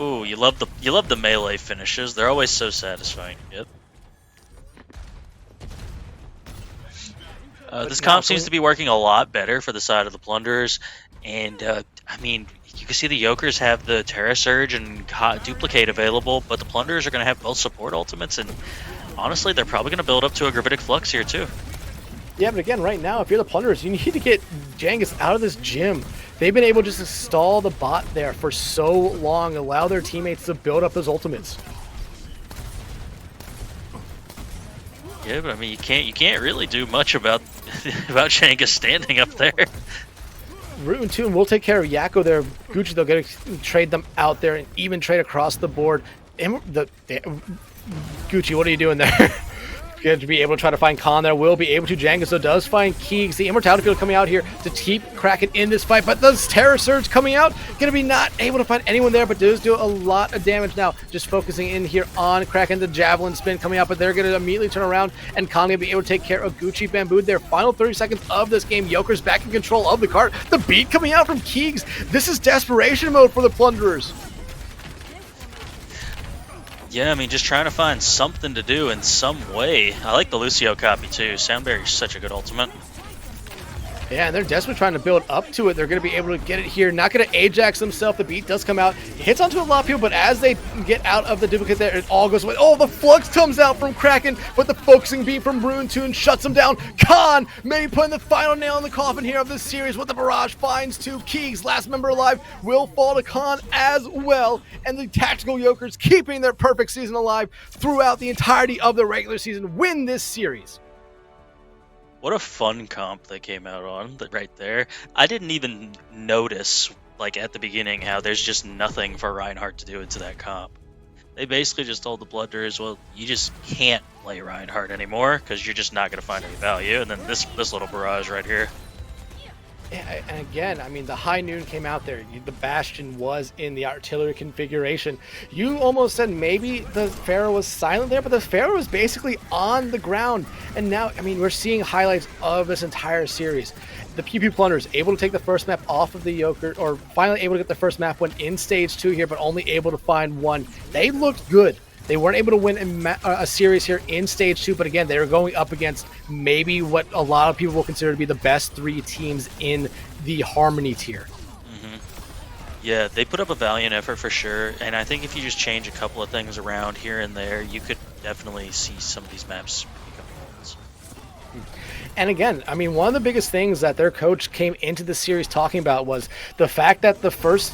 Ooh, you love the melee finishes. They're always so satisfying. Yep. This comp seems to be working a lot better for the side of the Plunderers, and I mean, you can see the Yokers have the Terra Surge and Duplicate available, but the Plunderers are going to have both support ultimates, and honestly, they're probably going to build up to a Gravitic Flux here too. Yeah, but again, right now, if you're the Plunderers, you need to get Jangus out of this gym. They've been able just to stall the bot there for so long, allow their teammates to build up those ultimates. Yeah, but I mean, you can't really do much about Jangus standing up there. Rune 2 will take care of Yakko there. Gucci, they'll get to trade them out there and even trade across the board. Gucci, what are you doing there? Going to be able to try to find Khan there. Will be able to. Jangus though does find Keegs. The Immortality Field coming out here to keep Kraken in this fight, but the Terror Surge coming out, going to be not able to find anyone there, but does do a lot of damage now. Just focusing in here on Kraken. The Javelin Spin coming out, but they're going to immediately turn around, and Khan going to be able to take care of Gucci Bamboo there. Final 30 seconds of this game. Yokers back in control of the cart. The beat coming out from Keegs. This is desperation mode for the Plunderers. Yeah, I mean, just trying to find something to do in some way. I like the Lucio copy too. Soundberry's such a good ultimate. Yeah, and they're desperately trying to build up to it. They're going to be able to get it here. Not going to Ajax themselves. The beat does come out. Hits onto a lot of people, but as they get out of the duplicate there, it all goes away. Oh, the Flux comes out from Kraken, but the focusing beat from Rune 2 shuts him down. Khan maybe putting the final nail in the coffin here of this series with the barrage finds 2. Keegs, last member alive, will fall to Khan as well. And the Tactical Yokers, keeping their perfect season alive throughout the entirety of the regular season, win this series. What a fun comp that came out on right there. I didn't even notice, like at the beginning, how there's just nothing for Reinhardt to do into that comp. They basically just told the Plunderers, well, you just can't play Reinhardt anymore because you're just not going to find any value. And then this little barrage right here. Yeah, and again, I mean, the High Noon came out there. The Bastion was in the artillery configuration. You almost said maybe the Pharaoh was silent there, but the Pharaoh was basically on the ground. And now, I mean, we're seeing highlights of this entire series. The PP Plunderers able to take the first map off of the Yolkers, or finally able to get the first map win in Stage 2 here, but only able to find one. They looked good. They weren't able to win a series here in Stage 2, but again, they were going up against maybe what a lot of people will consider to be the best 3 teams in the Harmony tier. Yeah, they put up a valiant effort for sure, and I think if you just change a couple of things around here and there, you could definitely see some of these maps become wins. And again, I mean, one of the biggest things that their coach came into the series talking about was the fact that the first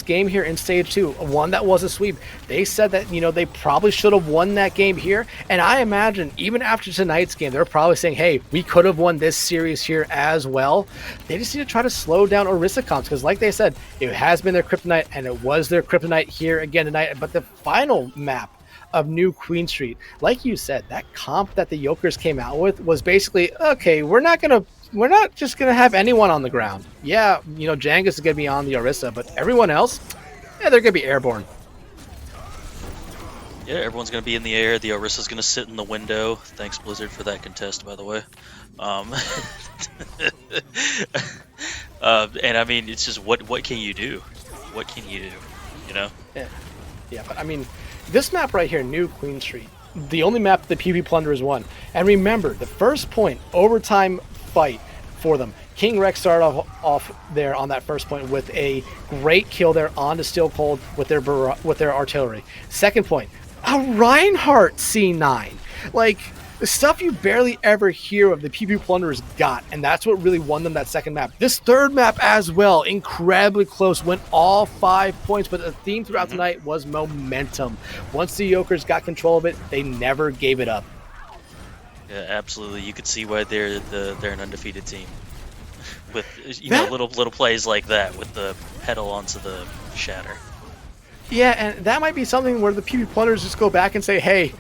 game here in Stage 2, one that was a sweep, they said that, you know, they probably should have won that game here. And I imagine even after tonight's game, they're probably saying, hey, we could have won this series here as well. They just need to try to slow down Orisa comps because, like they said, it has been their kryptonite and it was their kryptonite here again tonight. But the final map of New Queen Street, like you said, that comp that the Yolkers came out with was basically, okay, we're not just gonna have anyone on the ground. Yeah, you know, Jangus is gonna be on the Orisa, but everyone else, yeah, they're gonna be airborne. Yeah, everyone's going to be in the air. The Orisa's going to sit in the window. Thanks, Blizzard, for that contest, by the way. And I mean, it's just what can you do? What can you do? You know? Yeah, but I mean, this map right here, New Queen Street, the only map the PvP Plunderers won. And remember, the first point, overtime fight for them. King Rex started off there on that first point with a great kill there on to Still Cold with their artillery. Second point, a Reinhardt C9. Like, the stuff you barely ever hear of the PvP Plunderers got, and that's what really won them that second map. This third map as well, incredibly close, went all 5 points, but the theme throughout the night was momentum. Once the Yolkers got control of it, they never gave it up. Yeah, absolutely. You could see why they're an undefeated team. With know little plays like that, with the pedal onto the shatter. Yeah, and that might be something where the PvP Plunderers just go back and say, hey,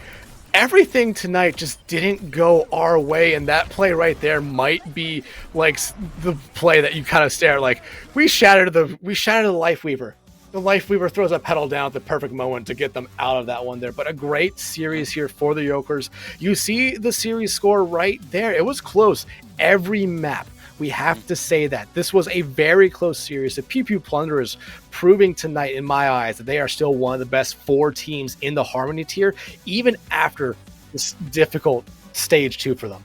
everything tonight just didn't go our way, and that play right there might be like the play that you kind of stare at, like, we shattered the Lifeweaver. The Lifeweaver throws a pedal down at the perfect moment to get them out of that one there. But a great series here for the Yolkers. You see the series score right there. It was close every map. We have to say that. This was a very close series. The PvP Plunderers proving tonight, in my eyes, that they are still one of the best 4 teams in the Harmony tier, even after this difficult Stage 2 for them.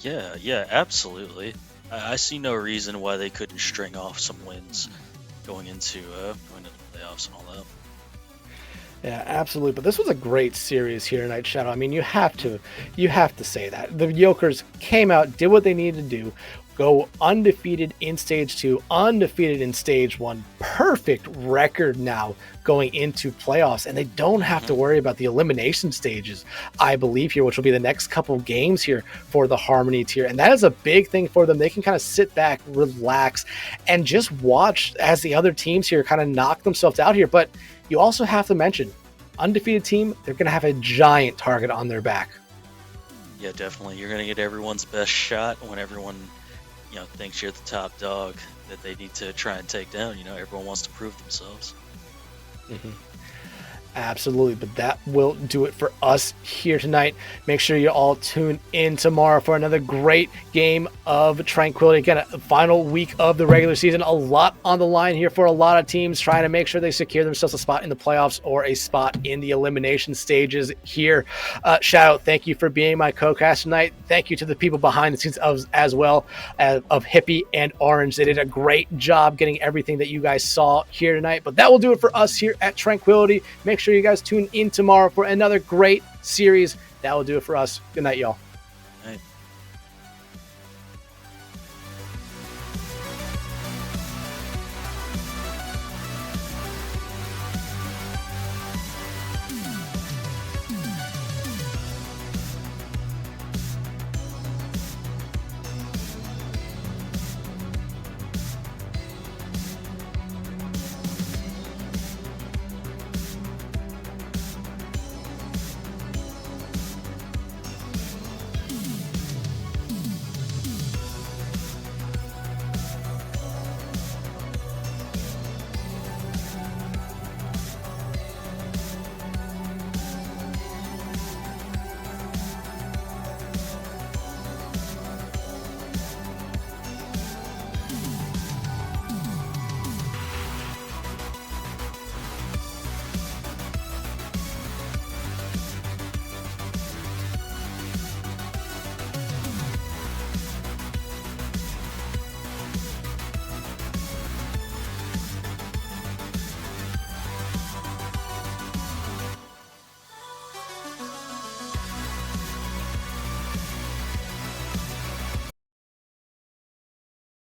Yeah, absolutely. I see no reason why they couldn't string off some wins going into the playoffs and all that. Yeah, absolutely. But this was a great series here tonight, Shadow. I mean, you have to say that. The Yolkers came out, did what they needed to do, go undefeated in Stage 2, undefeated in Stage 1. Perfect record now going into playoffs, and they don't have to worry about the elimination stages, I believe, here, which will be the next couple of games here for the Harmony tier. And that is a big thing for them. They can kind of sit back, relax, and just watch as the other teams here kind of knock themselves out here. But you also have to mention, undefeated team, they're going to have a giant target on their back. Yeah, definitely. You're going to get everyone's best shot when everyone, thinks you're the top dog that they need to try and take down. Everyone wants to prove themselves. Absolutely, but that will do it for us here tonight. Make sure you all tune in tomorrow for another great game of Tranquility. Again, a final week of the regular season. A lot on the line here for a lot of teams trying to make sure they secure themselves a spot in the playoffs or a spot in the elimination stages here. Shadow, thank you for being my co-cast tonight. Thank you to the people behind the scenes as well of Hippy and Orange. They did a great job getting everything that you guys saw here tonight. But that will do it for us here at Tranquility. Make sure you guys tune in tomorrow for another great series. That will do it for us. Good night, y'all.